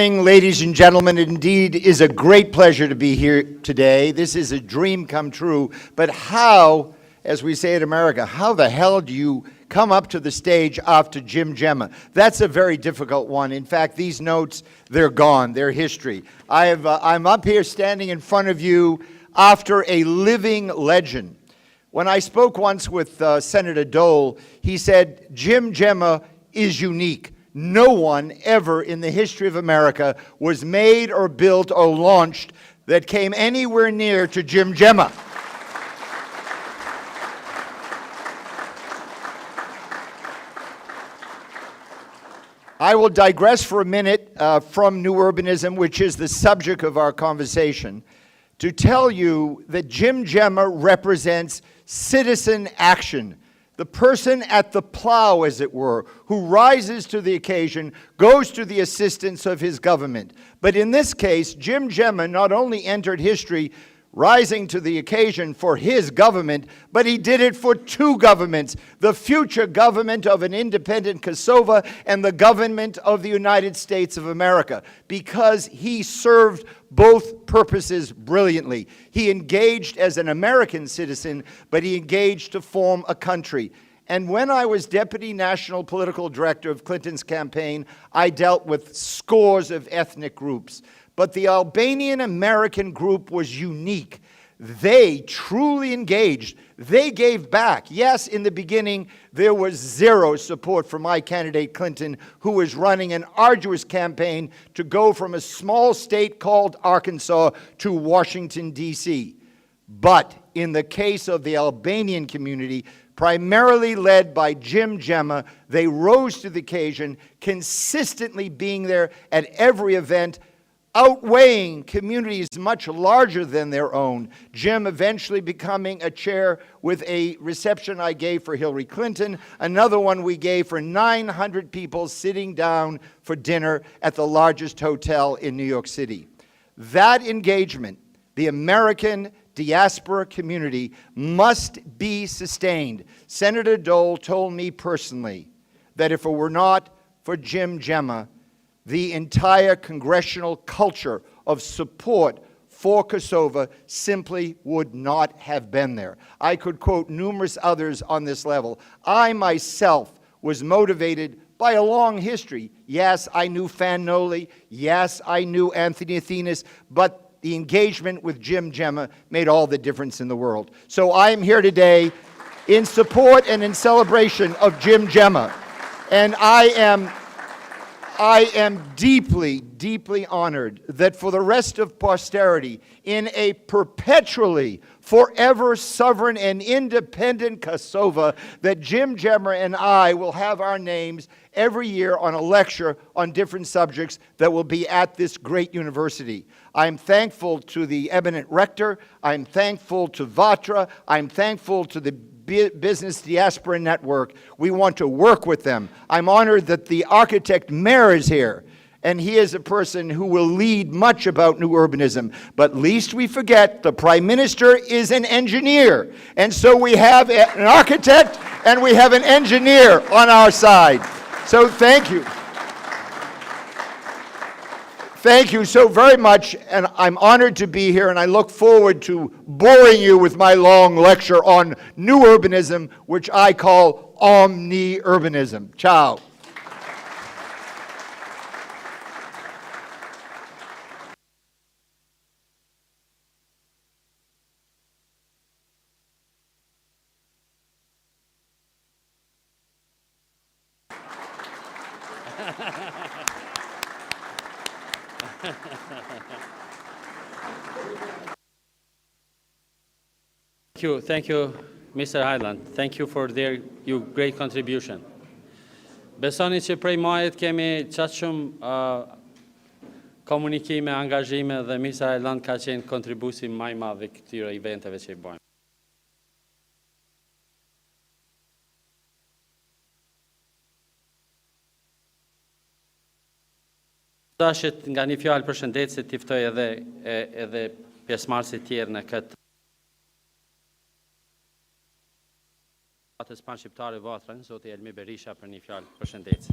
Speaker 5: Ladies and gentlemen, it indeed is a great pleasure to be here today. This is a dream come true. But how, as we say in America, how the hell do you come up to the stage after Jim Gemma? That's a very difficult one. In fact, these notes, they're gone. They're history. I'm up here standing in front of you after a living legend. When I spoke once with Senator Dole, he said, Jim Gemma is unique. No one ever in the history of America was made or built or launched that came anywhere near to Jim Gemma. I will digress for a minute from New Urbanism, which is the subject of our conversation, to tell you that Jim Gemma represents citizen action. The person at the plow, as it were, who rises to the occasion, goes to the assistance of his government. But in this case, Jim Gemma not only entered history rising to the occasion for his government, but he did it for two governments, the future government of an independent Kosova and the government of the United States of America, because he served both purposes brilliantly. He engaged as an American citizen, but he engaged to form a country. And when I was Deputy National Political Director of Clinton's campaign, I dealt with scores of ethnic groups. But the Albanian American group was unique. They truly engaged. They gave back. Yes, in the beginning, there was zero support for my candidate Clinton, who was running an arduous campaign to go from a small state called Arkansas to Washington, D.C. But in the case of the Albanian community, primarily led by Jim Gemma, they rose to the occasion, consistently being there at every event, outweighing communities much larger than their own. Jim eventually becoming a chair with a reception I gave for Hillary Clinton, another one we gave for 900 people sitting down for dinner at the largest hotel in New York City. That engagement, the American diaspora community, must be sustained. Senator Dole told me personally that if it were not for Jim Gemma, the entire congressional culture of support for Kosova simply would not have been there. I could quote numerous others on this level. I myself was motivated by a long history. Yes, I knew Fan Noli. Yes, I knew Anthony Athenas, but the engagement with Jim Gemma made all the difference in the world. So I am here today in support and in celebration of Jim Gemma. And I am deeply, deeply honored that for the rest of posterity, in a perpetually, forever sovereign and independent Kosova, that Jim Gemma and I will have our names every year on a lecture on different subjects that will be at this great university. I'm thankful to the eminent rector. I'm thankful to Vatra. I'm thankful to the Business Diaspora Network. We want to work with them. I'm honored that the architect mayor is here, and he is a person who will lead much about new urbanism. But lest we forget, the Prime Minister is an engineer, and so we have an architect and we have an engineer on our side. So thank you. Thank you so very much, and I'm honored to be here, and I look forward to boring you with my long lecture on new urbanism, which I call omni-urbanism. Ciao.
Speaker 2: Thank you, Mr. Highland. Thank you for your great contribution. Besoni që prej majit kemi qatë shumë komunikime, angazhime dhe Mr. Highland ka qenë kontribusi maj madh i këtyre eventeve që i bëjmë. Dashit nga një fjalë përshëndetëse t'i ftoj edhe pjesëmarrësit tjerë në këtë atës panshqiptare Vatrën, zoti Elmi Berisha për një fjalë përshëndetje.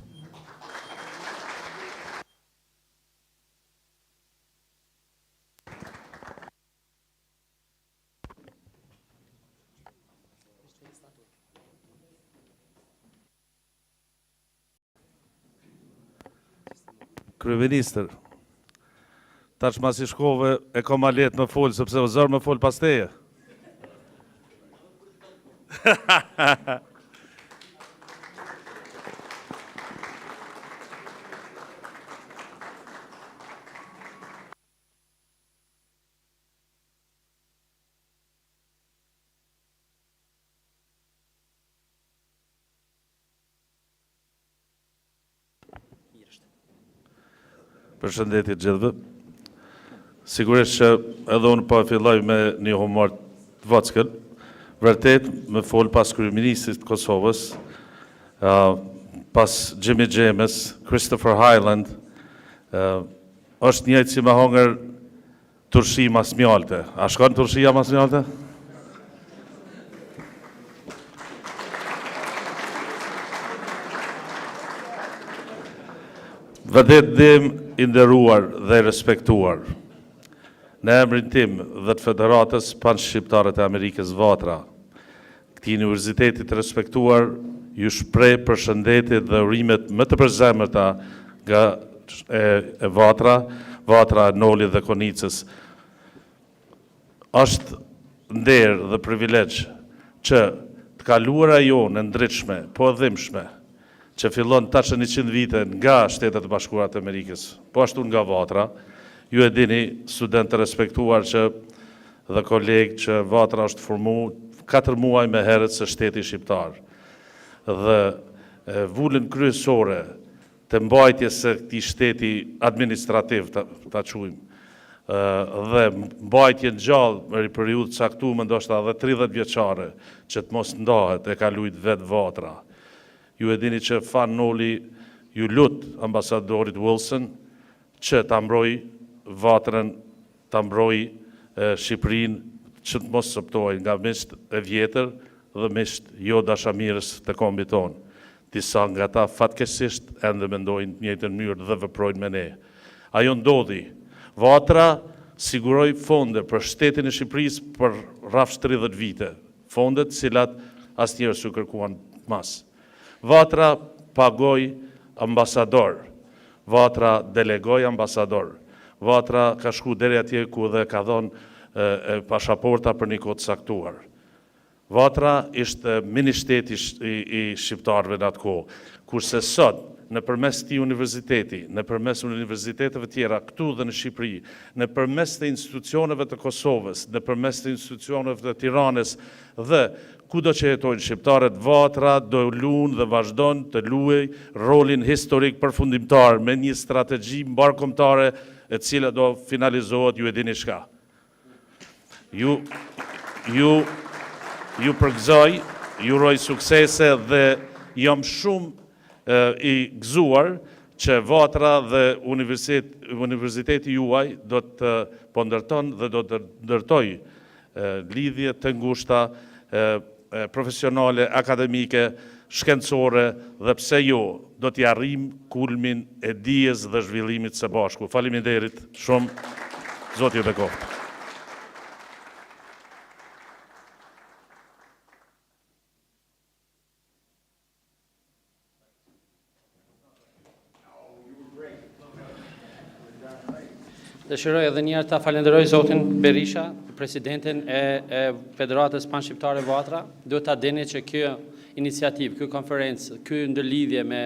Speaker 6: Kryeministër, tash mas i shkove e kom ma letë më folë, sepse o zërë më folë pas teje. Përshëndetje gjithëve. Sigurisht që edhe unë po filloj me një humor të vockël. Vërtet, me folë pas kryeministrit Kosovës, pas Jimmy James, Christopher Highland, është njëjtë si me hongër turshi mas mjalte. A shkon turshia mas mjalte? Vërtet dim i nderuar dhe respektuar. Në emrin tim dhe të Federatës Panshqiptare të Amerikës Vatra, këtij universiteti të respektuar, ju shpreh përshëndetjet dhe urimet më të përzemërta nga e Vatra, Noli dhe Konicës. Është nder dhe privilegj që të kaluara jonë ndritshme, po dhimbshme, që fillon tash 100 vite nga Shtetet e Bashkuara të Amerikës, po ashtu nga Vatra. Ju e dini, student të respektuar që dhe kolegë që Vatra është formu 4 muaj me herët së shteti shqiptar. Dhe vullën kryesore të mbajtjes së këtij shteti administrativ, ta quajmë, dhe mbajtjen gjallë për një periudhë caktuar, ndoshta edhe 30 vjeçare, që të mos ndahet, e ka lujt vetë Vatra. Ju e dini që Fan Noli ju lut ambasadorit Wilson që ta mbroj Vatrën, ta mbroj Shqipërinë që të mos sëptojnë nga misht e vjetër dhe misht jo dashamirës të kombit tonë. Disa nga ta fatkeqësisht ende mendojnë në njëjtën mënyrë dhe veprojnë me ne. Ajo ndodhi. Vatra siguroi fonde për shtetin e Shqipërisë për rreth 30 vite. Fondet cilat asnjëherë s'u kërkuan mas. Vatra pagoi ambasador. Vatra delegoi ambasador. Vatra ka shku deri atje ku dhe ka dhënë pasaporta për një kohë të caktuar. Vatra ishte ministeti i shqiptarëve në atë kohë, kurse sot nëpërmes këtij universiteti, nëpërmes universiteteve tjera këtu dhe në Shqipëri, nëpërmes të institucioneve të Kosovës, nëpërmes të institucioneve të Tiranës dhe kudo që jetojnë shqiptarët, Vatra do luajë dhe vazhdon të luajë rolin historik përfundimtar me një strategji mbarkombëtare e cila do finalizohet, ju e dini çka. Ju përgëzoj, ju uroj suksese dhe jam shumë i gëzuar që Vatra dhe universiteti juaj do të po ndërton dhe do të ndërtoj lidhje të ngushta profesionale, akademike, shkencore dhe pse jo do t'i arrijmë kulmin e dijes dhe zhvillimit së bashku. Faleminderit shumë, Zoti ju bekoftë.
Speaker 2: Dëshiroj edhe njëherë ta falenderoj Zotin Berisha, presidentin e Federatës Panshqiptare Vatra. Duhet ta dini që kjo iniciativë, kjo konferencë, kjo ndërlidhje me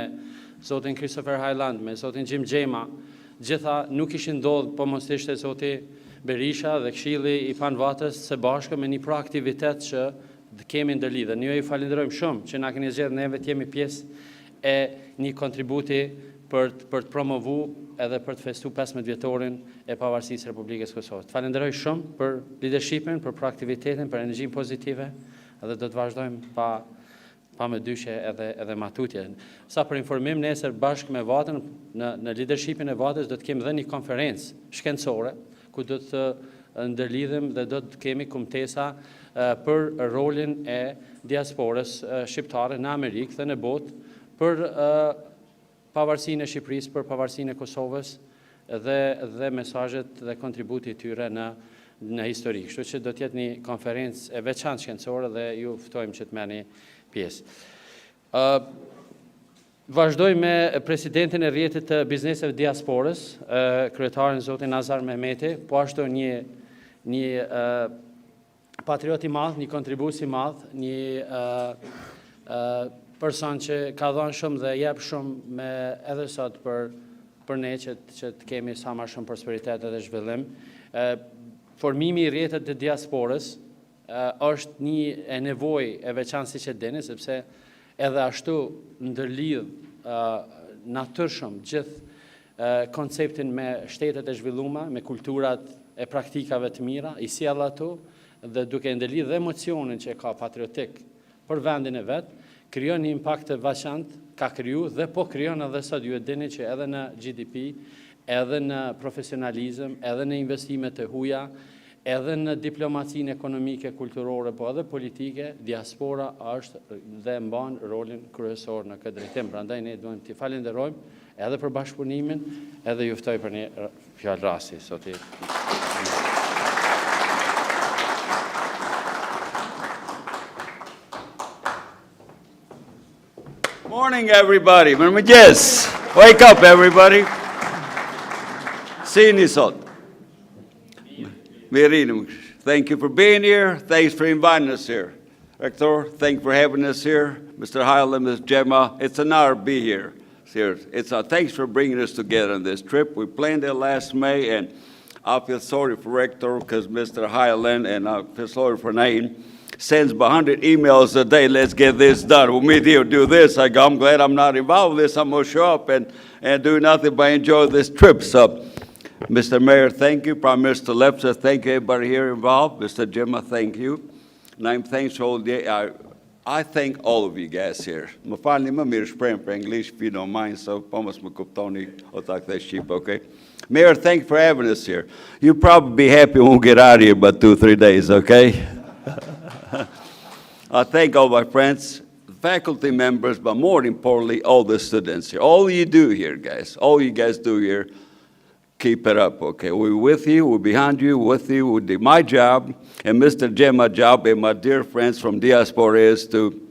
Speaker 2: Zotin Christopher Highland, me Zotin Jim Gjema, gjitha nuk ishin ndodhur po mos ishte Zoti Berisha dhe Këshilli i Panvatës së bashku me një proaktivitet që kemi ndërlidhur. Ne ju falenderojmë shumë që na keni zgjedhur neve të jemi pjesë e një kontributi për të promovu edhe për të festu 15 vjetorin e pavarësisë Republikës Kosovës. Të falenderoj shumë për leadershipin, për proaktivitetin, për energjinë pozitive, edhe do të vazhdojmë pa më dyshje edhe matutje. Sa për informim, nesër bashkë me Vatën, në leadershipin e Vatës, do të kemi dhe një konferencë shkencore, ku do të ndërlidhem dhe do të kemi kumtesa për rolin e diasporës shqiptare në Amerikë dhe në botë, për pavarësinë e Shqipërisë, për pavarësinë e Kosovës dhe mesazhet dhe kontributi tyre në histori. Kështu që do të jetë një konferencë e veçantë shkencore dhe ju ftojmë që të merrni pjesë. Vazhdoj me presidentin e rrjetit të bizneseve diasporës, kryetarin zotin Nazar Mehmeti, po ashtu një patriot i madh, një kontribues i madh, një person që ka dhënë shumë dhe jep shumë me edhe sot për ne që të kemi sa më shumë prosperitet dhe zhvillim. Formimi i rrjetit të diasporës është një e nevojë e veçantë siç e dini, sepse edhe ashtu ndërlidh natyrshëm gjithë konceptin me shtetet e zhvilluara, me kulturat e praktikave të mira, i sjell ato dhe duke ndërlidh dhe emocionin që ka patriotik për vendin e vet, krijon një impakt të veçantë, ka kriju dhe po krijon edhe sot, ju e dini që edhe në GDP, edhe në profesionalizëm, edhe në investimet të huaja, edhe në diplomacinë ekonomike, kulturore, po edhe politike, diaspora është dhe mban rolin kryesor në këtë drejtim. Prandaj ne duhem t'i falenderojmë edhe për bashkëpunimin, edhe ju ftoj për një fjalë rasti sot.
Speaker 7: Morning, everybody. Yes. Wake up, everybody. Sini sot. Mirinim, thank you for being here. Thanks for inviting us here. Rector, thank you for having us here. Mr. Highland, Ms. Gemma, it's an honor to be here. Thanks for bringing us together on this trip. We planned it last May, and I feel sorry for Rector because Mr. Highland, and I feel sorry for Nain, sends 100 emails a day, let's get this done. We'll meet here, do this. I go, I'm glad I'm not involved in this. I'm going to show up and do nothing but enjoy this trip. So, Mr. Mayor, thank you. Prime Minister Lepsa, thank you. Everybody here involved. Mr. Gemma, thank you. And I'm thankful. I thank all of you guys here. Më falni më mirë shprehim për English, if you don't mind, so pomos më kuptoni o ta kthej shqip, okay? Mayor, thank you for having us here. You'll probably be happy when we get out of here about 2-3 days, okay? I thank all my friends, faculty members, but more importantly, all the students here. All you do here, guys, all you guys do here, keep it up, okay? We're with you, we're behind you, with you. We do my job, and Mr. Gemma's job, and my dear friends from diaspora is to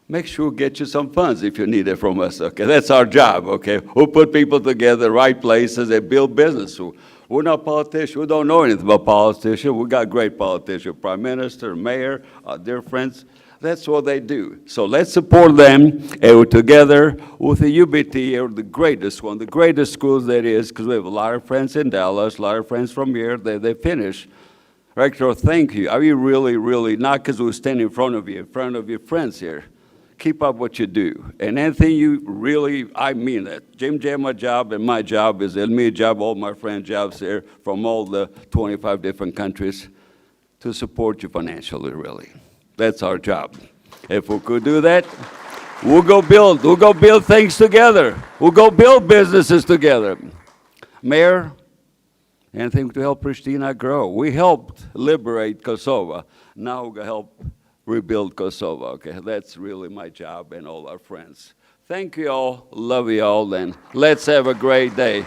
Speaker 7: make sure we get you some funds if you need it from us, okay? That's our job, okay? We'll put people together, right places, and build business. We're not politicians. We don't know anything about politicians. We got great politicians, Prime Minister, Mayor, our dear friends. That's what they do. So let's support them, and we're together with the UBT, or the greatest one, the greatest schools there is, because we have a lot of friends in Dallas, a lot of friends from here. They finish. Rector, thank you. Are you really, not because we stand in front of your friends here. Keep up what you do. And anything you really, I mean that. Jim my job and my job is Elmi's job, all my friends' jobs here from all the 25 different countries to support you financially, really. That's our job. If we could do that, we'll go build things together. We'll go build businesses together. Mayor, anything to help Pristina grow. We helped liberate Kosova. Now we're going to help rebuild Kosova, okay? That's really my job and all our friends. Thank you all, love you all, and let's have a great day.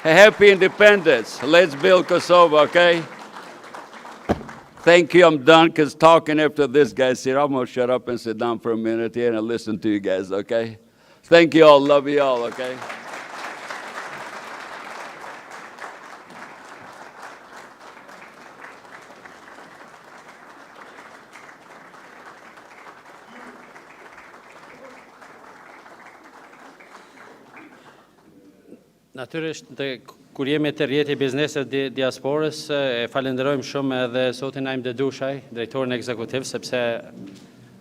Speaker 7: Happy independence. Let's build Kosova, okay? Thank you, I'm done, because talking after this guy's here, I'm going to shut up and sit down for a minute here and listen to you guys, okay? Thank you all, love you all, okay?
Speaker 2: Natyrisht, kur jemi të rjeti bizneset diasporës, e falenderojmë shumë edhe zotin Naim Dedushaj, drejtorin ekzekutiv, sepse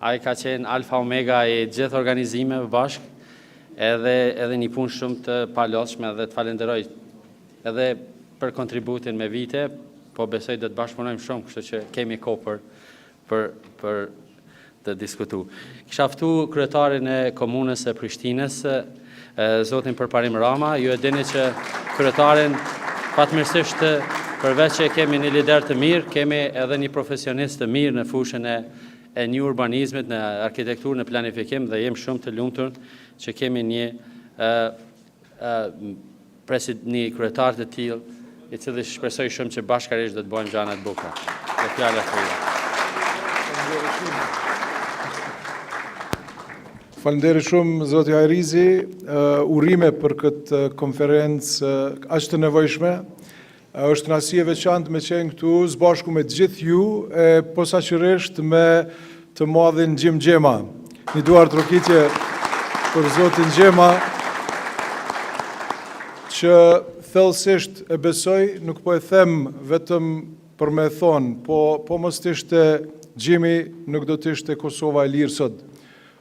Speaker 2: ai ka qenë alfa omega i gjithë organizimeve bashkë, edhe një punë shumë të palodhshme dhe të falenderoj edhe për kontributin me vite, po besoj do të bashkëpunojmë shumë, kështu që kemi kohë për të diskutu. Kisha ftu kryetarin e komunës e Prishtinës, zotin Përparim Rama, ju e dini që kryetarin fatmirësisht përveç që kemi një lider të mirë, kemi edhe një profesionist të mirë në fushën e një urbanizmit, në arkitekturë, në planifikim, dhe jem shumë të lumtur që kemi një kryetar të tillë, i cili shpresoj shumë që bashkërisht do të bëjmë gjëra të bukura. Dhe fjala tuaja.
Speaker 8: Faleminderit shumë zoti Ajrizi, urime për këtë konferencë aq të nevojshme. Është kënaqësi e veçantë me qenë këtu së bashku me të gjithë ju, e posaçërisht me të madhin Gjim Gjema. Një duar trokitje për zotin Gjema, që thellësisht e besoj, nuk po e them vetëm për me thonë, po mos të ishte Gjimi, nuk do të ishte Kosova e lirë sot.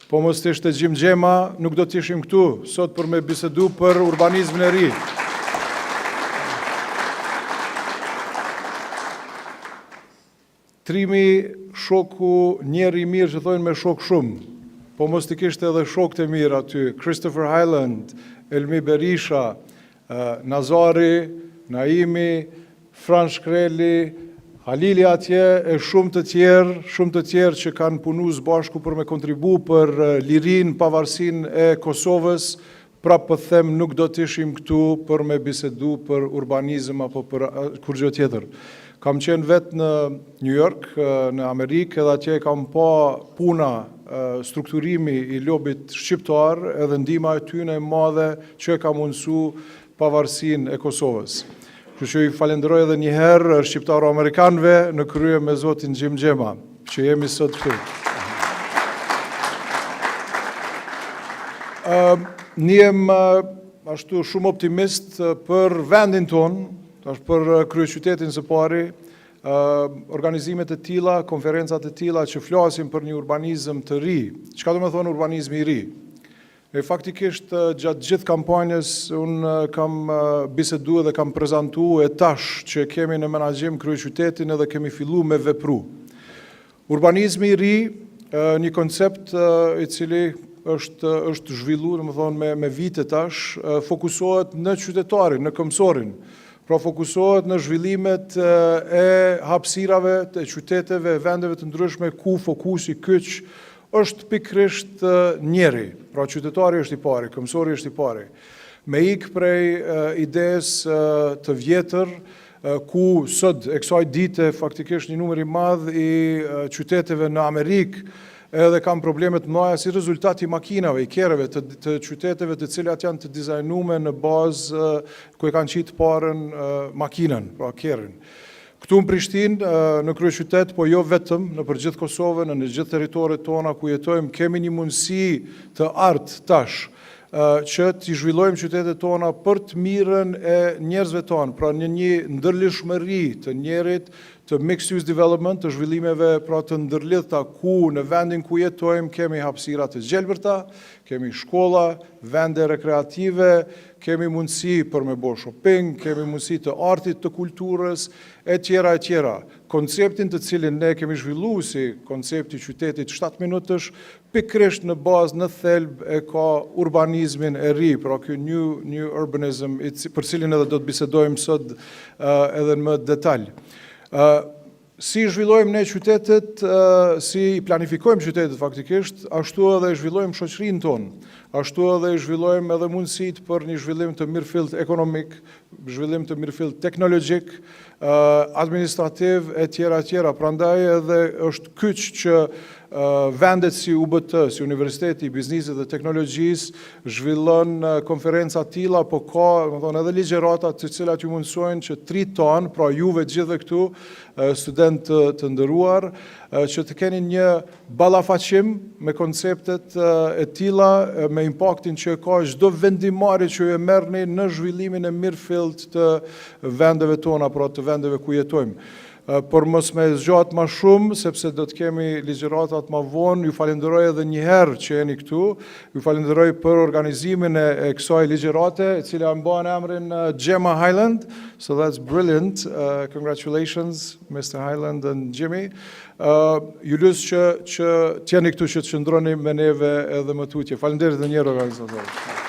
Speaker 8: Po mos të ishte Gjim Gjema, nuk do të ishim këtu sot për me bisedu për urbanizmin e ri. Trimi shoku njeri mirë që thojnë me shok shumë, po mos të kishte edhe shok të mirë aty, Christopher Highland, Elmi Berisha, Nazari, Naimi, Fran Shkreli, Halili atje e shumë të tjerë që kanë punu së bashku për me kontribu për lirin, pavarësin e Kosovës, prapë për them nuk do të ishim këtu për me bisedu për urbanizm apo për kur gjë tjetër. Kam qenë vetë në New York, në Amerikë, edhe atje kam pa puna, strukturimi i lobit shqiptar, edhe ndihma e tyre e madhe që ka mundësu pavarësin e Kosovës. Kështu që i falenderoj edhe një herë shqiptaro-amerikanëve në krye me zotin Gjim Gjema, që jemi sot këtu. Njem ashtu shumë optimist për vendin tonë, për kryeqytetin së pari, organizimet e tilla, konferencat e tilla që flasin për një urbanizëm të ri. Çka do të thonë urbanizmi i ri? E faktikisht gjatë gjithë kampanjës unë kam bisedu dhe kam prezentu e tash që kemi në menaxhim kryeqytetin edhe kemi fillu me vepru. Urbanizmi i ri, një koncept i cili është zhvillu, domethënë me vite tash, fokusohet në qytetarin, në këmsorin. Pra fokusohet në zhvillimet e hapësirave, të qyteteve, vendeve të ndryshme ku fokusi kyç është pikrisht njeri, pra qytetari është i pari, këmsori është i pari. Me ikë prej ides të vjetër, ku sot e kësaj dite faktikisht një numër i madh i qyteteve në Amerikë edhe kam problemet mëdha si rezultat i makinave, i kerreve të qyteteve të cilat janë të dizajnuar në bazë ku e kanë qitë parën makinën, pra kerrin. Këtu në Prishtinë, në kryeqytet, po jo vetëm, në për gjithë Kosovën, në gjithë territoret tona ku jetojmë, kemi një mundësi të artë tash, që t'i zhvillojmë qytetet tona për të mirën e njerëzve tonë, pra një ndërlidhshmëri të njerit, të mixed use development, të zhvillimeve pra të ndërlidhta ku në vendin ku jetojmë kemi hapësira të gjelbërta, kemi shkolla, vende rekreative, kemi mundësi për me bo shopping, kemi mundësi të artit, të kulturës, e tjera. Konceptin të cilin ne kemi zhvillu si koncepti qytetit 7 minutësh, pikrisht në bazë, në thelb e ka urbanizmin e ri, pra kjo new urbanism, për cilin edhe do të bisedojmë sot edhe në më detalj. Si zhvillojmë ne qytetet, si planifikojmë qytetet faktikisht, ashtu edhe zhvillojmë shoqërinë tonë, ashtu edhe zhvillojmë edhe mundësit për një zhvillim të mirëfillt ekonomik, zhvillim të mirëfillt teknologjik, administrativ e tjera. Prandaj edhe është kyç që vendet si UBT, si Universiteti i Biznesit dhe Teknologjisë, zhvillon konferenca tilla, po ka edhe ligjërata të cilat ju mundsojnë që triton, pra juve gjithë këtu, studentë të nderuar, që të keni një ballafaqim me konceptet e tilla, me impaktin që ka çdo vendimmarrje që ju e merrni në zhvillimin e mirëfillt mobilt të vendeve tona, pra të vendeve ku jetojmë. Por mos me zgjat ma shumë, sepse do të kemi ligjëratat ma vonë. Ju falenderoj edhe njëherë që jeni këtu. Ju falenderoj për organizimin e kësaj ligjërate, e cila mban emrin Gemma Highland. So that's brilliant. Congratulations, Mr. Highland and Jimmy. Ju lus që t'jeni këtu që të qëndroni me neve edhe më tutje. Falenderit dhe njërë organizatorë.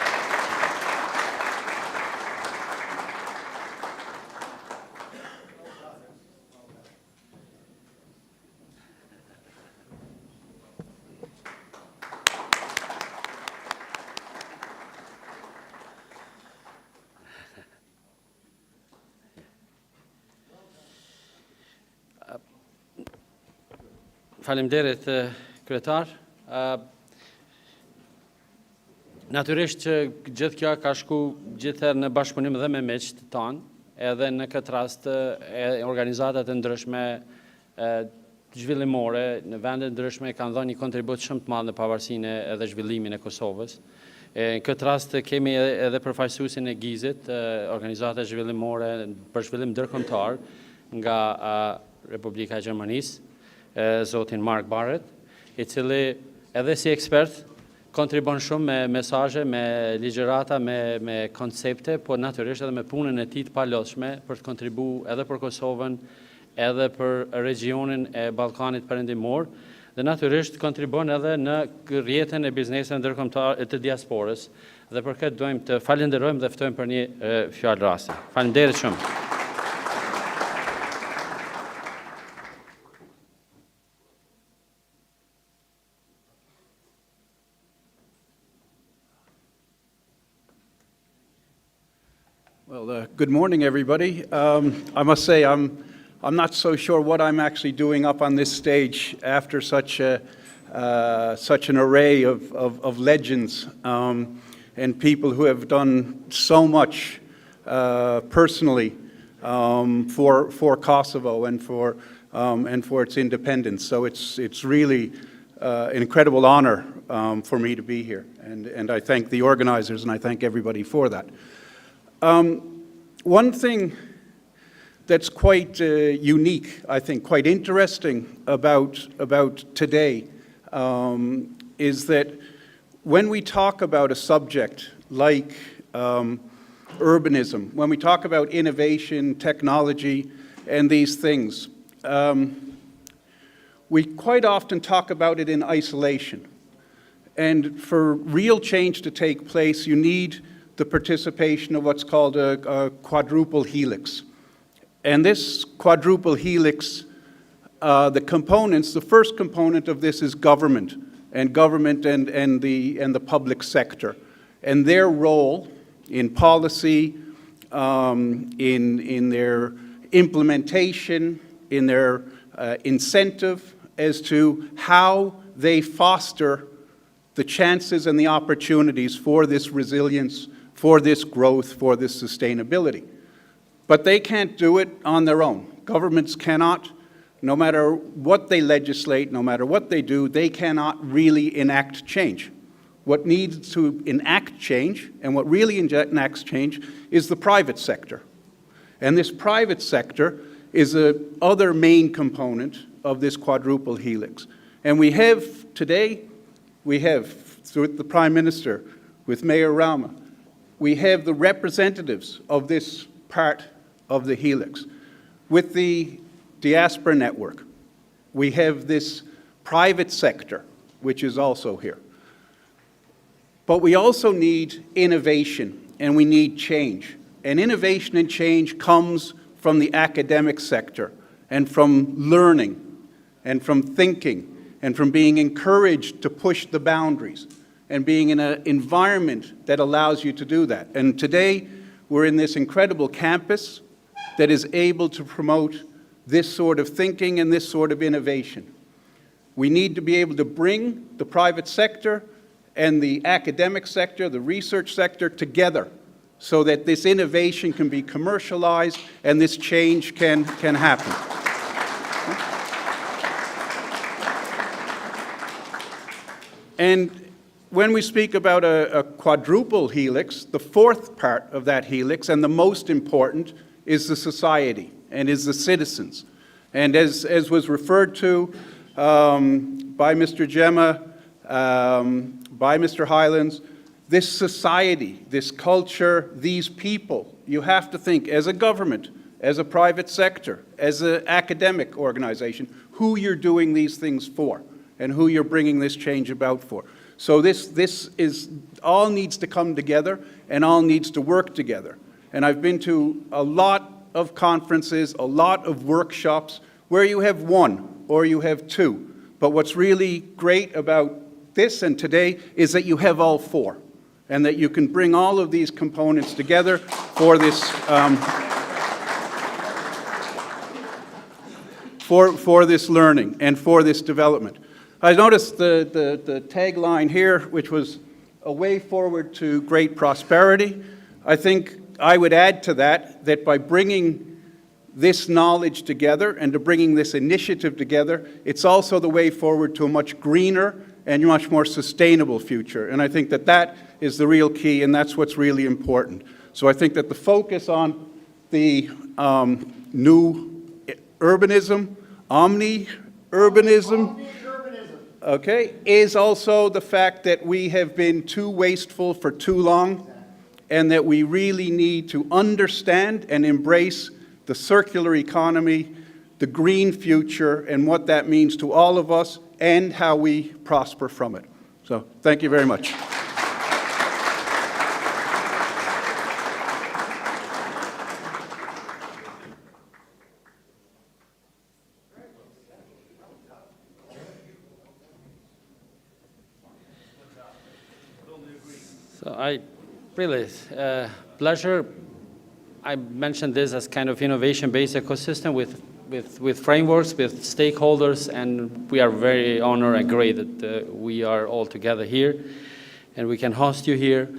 Speaker 2: Faleminderit, kryetar. Natyrisht që gjithë kjo ka shku gjithëherë në bashkëpunim dhe me miqtë tanë, edhe në këtë rast organizatat e ndryshme zhvillimore në vende ndryshme kanë dhënë një kontribut shumë të madh në pavarësinë edhe zhvillimin e Kosovës. Në këtë rast kemi edhe përfaqësuesin e GIZ-it, organizata zhvillimore për zhvillim ndërkombëtar nga Republika e Gjermanisë, zotin Mark Barrett, i cili edhe si ekspert kontribon shumë me mesazhe, me ligjërata, me koncepte, po natyrisht edhe me punën e tij të palodhshme për të kontribuar edhe për Kosovën, edhe për regionin e Ballkanit Perëndimor, dhe natyrisht kontribon edhe në rrjetin e biznesit ndërkombëtar të diasporës. Dhe për këtë dojmë të falenderojmë dhe ftojmë për një fjalë rasti. Faleminderit shumë.
Speaker 9: Well, good morning, everybody. I must say I'm not so sure what I'm actually doing up on this stage after such an array of legends and people who have done so much personally for Kosovo and for its independence. So it's really an incredible honor for me to be here, and I thank the organizers and I thank everybody for that. One thing that's quite unique, I think, quite interesting about today is that when we talk about a subject like urbanism, when we talk about innovation, technology, and these things, we quite often talk about it in isolation. And for real change to take place, you need the participation of what's called a quadruple helix. And this quadruple helix, the components, the first component of this is government and the public sector, and their role in policy, in their implementation, in their incentive as to how they foster the chances and the opportunities for this resilience, for this growth, for this sustainability. But they can't do it on their own. Governments cannot, no matter what they legislate, no matter what they do, they cannot really enact change. What needs to enact change, and what really enacts change, is the private sector. And this private sector is the other main component of this quadruple helix. And we have today, through the Prime Minister, with Mayor Rama, we have the representatives of this part of the helix. With the diaspora network, we have this private sector, which is also here. But we also need innovation, and we need change. And innovation and change comes from the academic sector, and from learning, and from thinking, and from being encouraged to push the boundaries, and being in an environment that allows you to do that. And today, we're in this incredible campus that is able to promote this sort of thinking and this sort of innovation. We need to be able to bring the private sector and the academic sector, the research sector together so that this innovation can be commercialized and this change can happen. And when we speak about a quadruple helix, the fourth part of that helix, and the most important, is the society and is the citizens. And as was referred to by Mr. Gemma, by Mr. Highlands, this society, this culture, these people, you have to think as a government, as a private sector, as an academic organization, who you're doing these things for and who you're bringing this change about for. So this is, all needs to come together and all needs to work together. And I've been to a lot of conferences, a lot of workshops where you have one or you have two. But what's really great about this and today is that you have all four and that you can bring all of these components together for this for this learning and for this development. I noticed the tagline here, which was a way forward to great prosperity. I think I would add to that by bringing this knowledge together and to bringing this initiative together, it's also the way forward to a much greener and much more sustainable future. And I think that that is the real key, and that's what's really important. So I think that the focus on the new urbanism, omni-urbanism, okay, is also the fact that we have been too wasteful for too long, and that we really need to understand and embrace the circular economy, the green future, and what that means to all of us, and how we prosper from it. So, thank you very much.
Speaker 2: So I really, pleasure. I mentioned this as kind of innovation-based ecosystem with frameworks, with stakeholders, and we are very honored and great that we are all together here and we can host you here.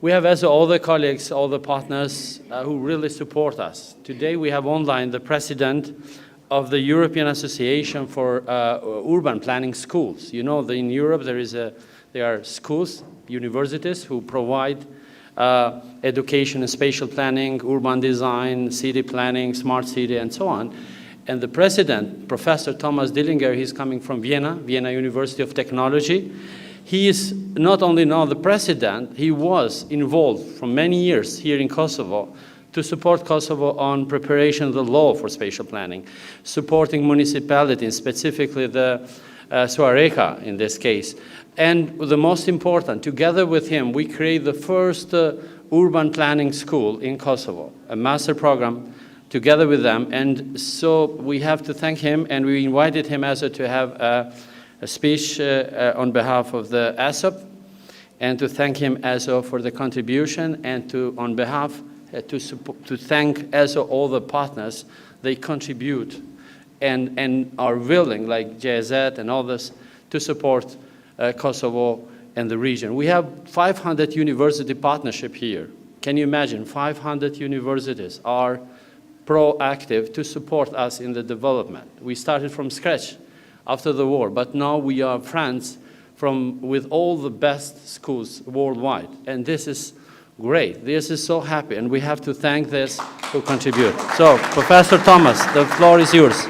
Speaker 2: We have also all the colleagues, all the partners who really support us. Today we have online the president of the European Association for Urban Planning Schools. You know that in Europe there are schools, universities who provide education and spatial planning, urban design, city planning, smart city, and so on. And the president, Professor Thomas Dillinger, he's coming from Vienna University of Technology. He is not only now the president, he was involved for many years here in Kosovo to support Kosovo on preparation of the law for spatial planning, supporting municipalities, specifically the Suareka in this case. And the most important, together with him, we created the first urban planning school in Kosovo, a master program together with them. And so we have to thank him, and we invited him also to have a speech on behalf of the ASOP, and to thank him also for the contribution, and to, on behalf, to thank also all the partners. They contribute and are willing, like JZ and others, to support Kosovo and the region. We have 500 university partnership here. Can you imagine? 500 universities are proactive to support us in the development. We started from scratch after the war, but now we are friends with all the best schools worldwide. And this is great. This is so happy, and we have to thank this who contribute. So, Professor Thomas, the floor is yours.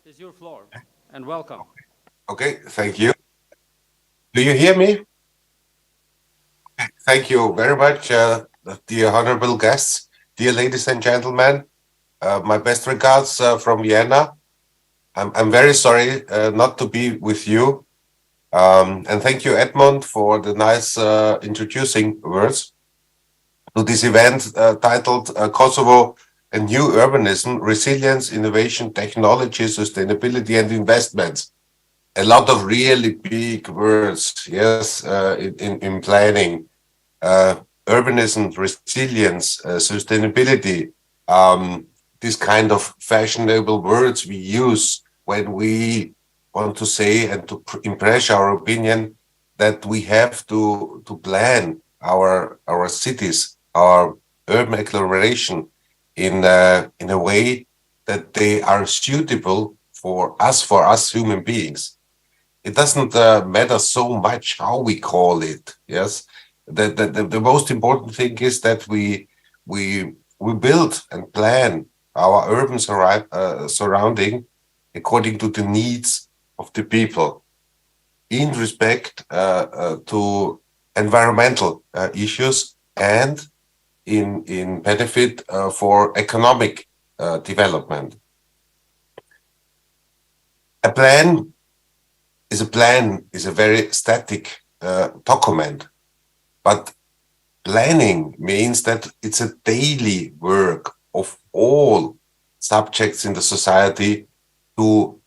Speaker 2: It's your floor, and welcome.
Speaker 10: Okay, thank you. Do you hear me? Okay, thank you very much, dear honorable guests, dear ladies and gentlemen. My best regards from Vienna. I'm very sorry not to be with you. And thank you, Edmund, for the nice introducing words to this event titled Kosovo and New Urbanism, Resilience, Innovation, Technology, Sustainability and Investments. A lot of really big words, yes, in planning. Urbanism, resilience, sustainability, this kind of fashionable words we use when we want to say and to impress our opinion that we have to plan our cities, our urban agglomeration in a way that they are suitable for us human beings. It doesn't matter so much how we call it. Yes, the most important thing is that we build and plan our urban surrounding according to the needs of the people, in respect to environmental issues and in benefit for economic development. A plan is a very static document, but planning means that it's a daily work of all subjects in the society to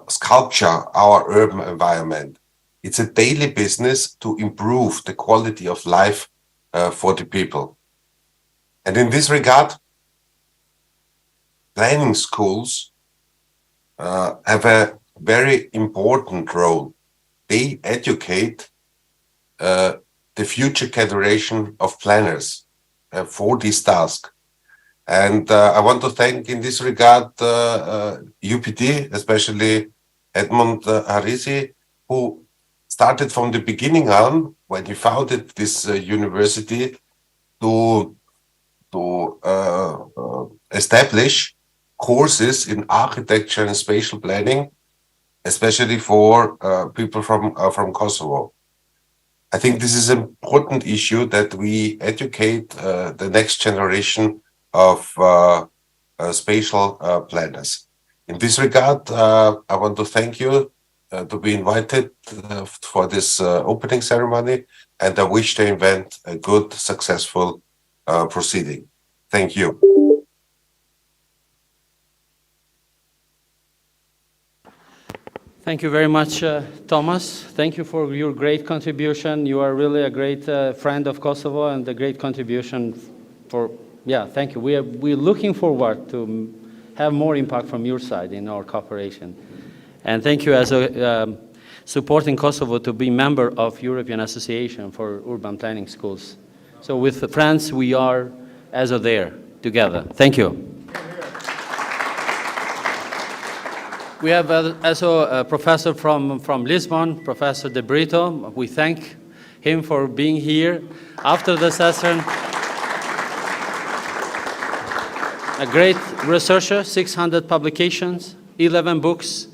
Speaker 10: sculpture our urban environment. It's a daily business to improve the quality of life for the people. And in this regard, planning schools have a very important role. They educate the future generation of planners for this task. And I want to thank in this regard UPD, especially Edmund Harisi, who started from the beginning on, when he founded this university, to establish courses in architecture and spatial planning, especially for people from Kosovo. I think this is an important issue, that we educate the next generation of spatial planners. In this regard, I want to thank you to be invited for this opening ceremony, and I wish the event a good, successful proceeding. Thank you.
Speaker 2: Thank you very much, Thomas. Thank you for your great contribution. You are really a great friend of Kosovo, and a great contribution for, yeah, thank you. We're looking forward to have more impact from your side in our cooperation. And thank you as supporting Kosovo to be member of European Association for Urban Planning Schools. So with France, we are as there together. Thank you. We have also a professor from Lisbon, Professor De Brito. We thank him for being here after the session. A great researcher, 600 publications, 11 books,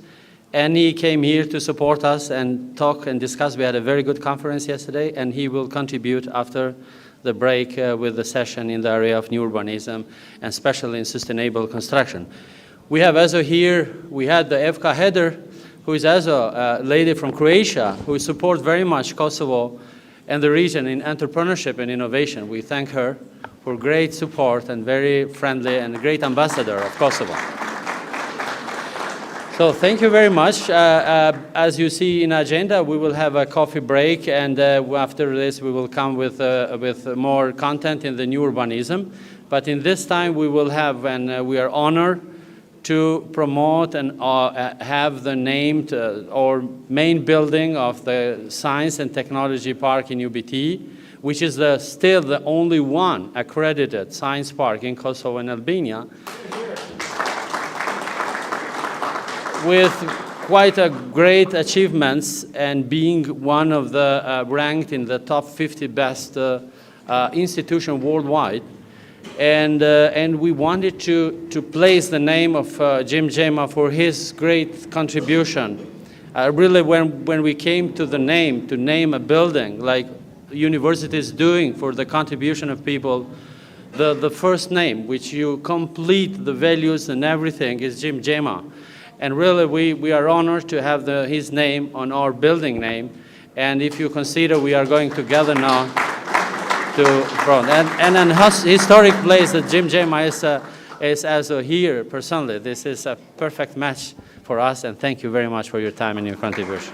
Speaker 2: and he came here to support us and talk and discuss. We had a very good conference yesterday, and he will contribute after the break with the session in the area of new urbanism, and especially in sustainable construction. We have also here, we had the Evka Heder, who is also a lady from Croatia, who supports very much Kosovo and the region in entrepreneurship and innovation. We thank her for great support and very friendly and a great ambassador of Kosovo. So thank you very much. As you see in agenda, we will have a coffee break, and after this we will come with more content in the new urbanism. But in this time we will have, and we are honored to promote and have the name or main building of the Science and Technology Park in UBT, which is still the only one accredited science park in Kosovo and Albania, with quite a great achievements, and being one of the ranked in the top 50 best institution worldwide. And we wanted to place the name of Jim Jema for his great contribution. Really, when we came to name a building, like university is doing for the contribution of people, the first name, which you complete the values and everything, is Jim Jema. And really, we are honored to have his name on our building name. And if you consider, we are going together now to front. And an historic place that Jim Jema is also here personally. This is a perfect match for us, and thank you very much for your time and your contribution.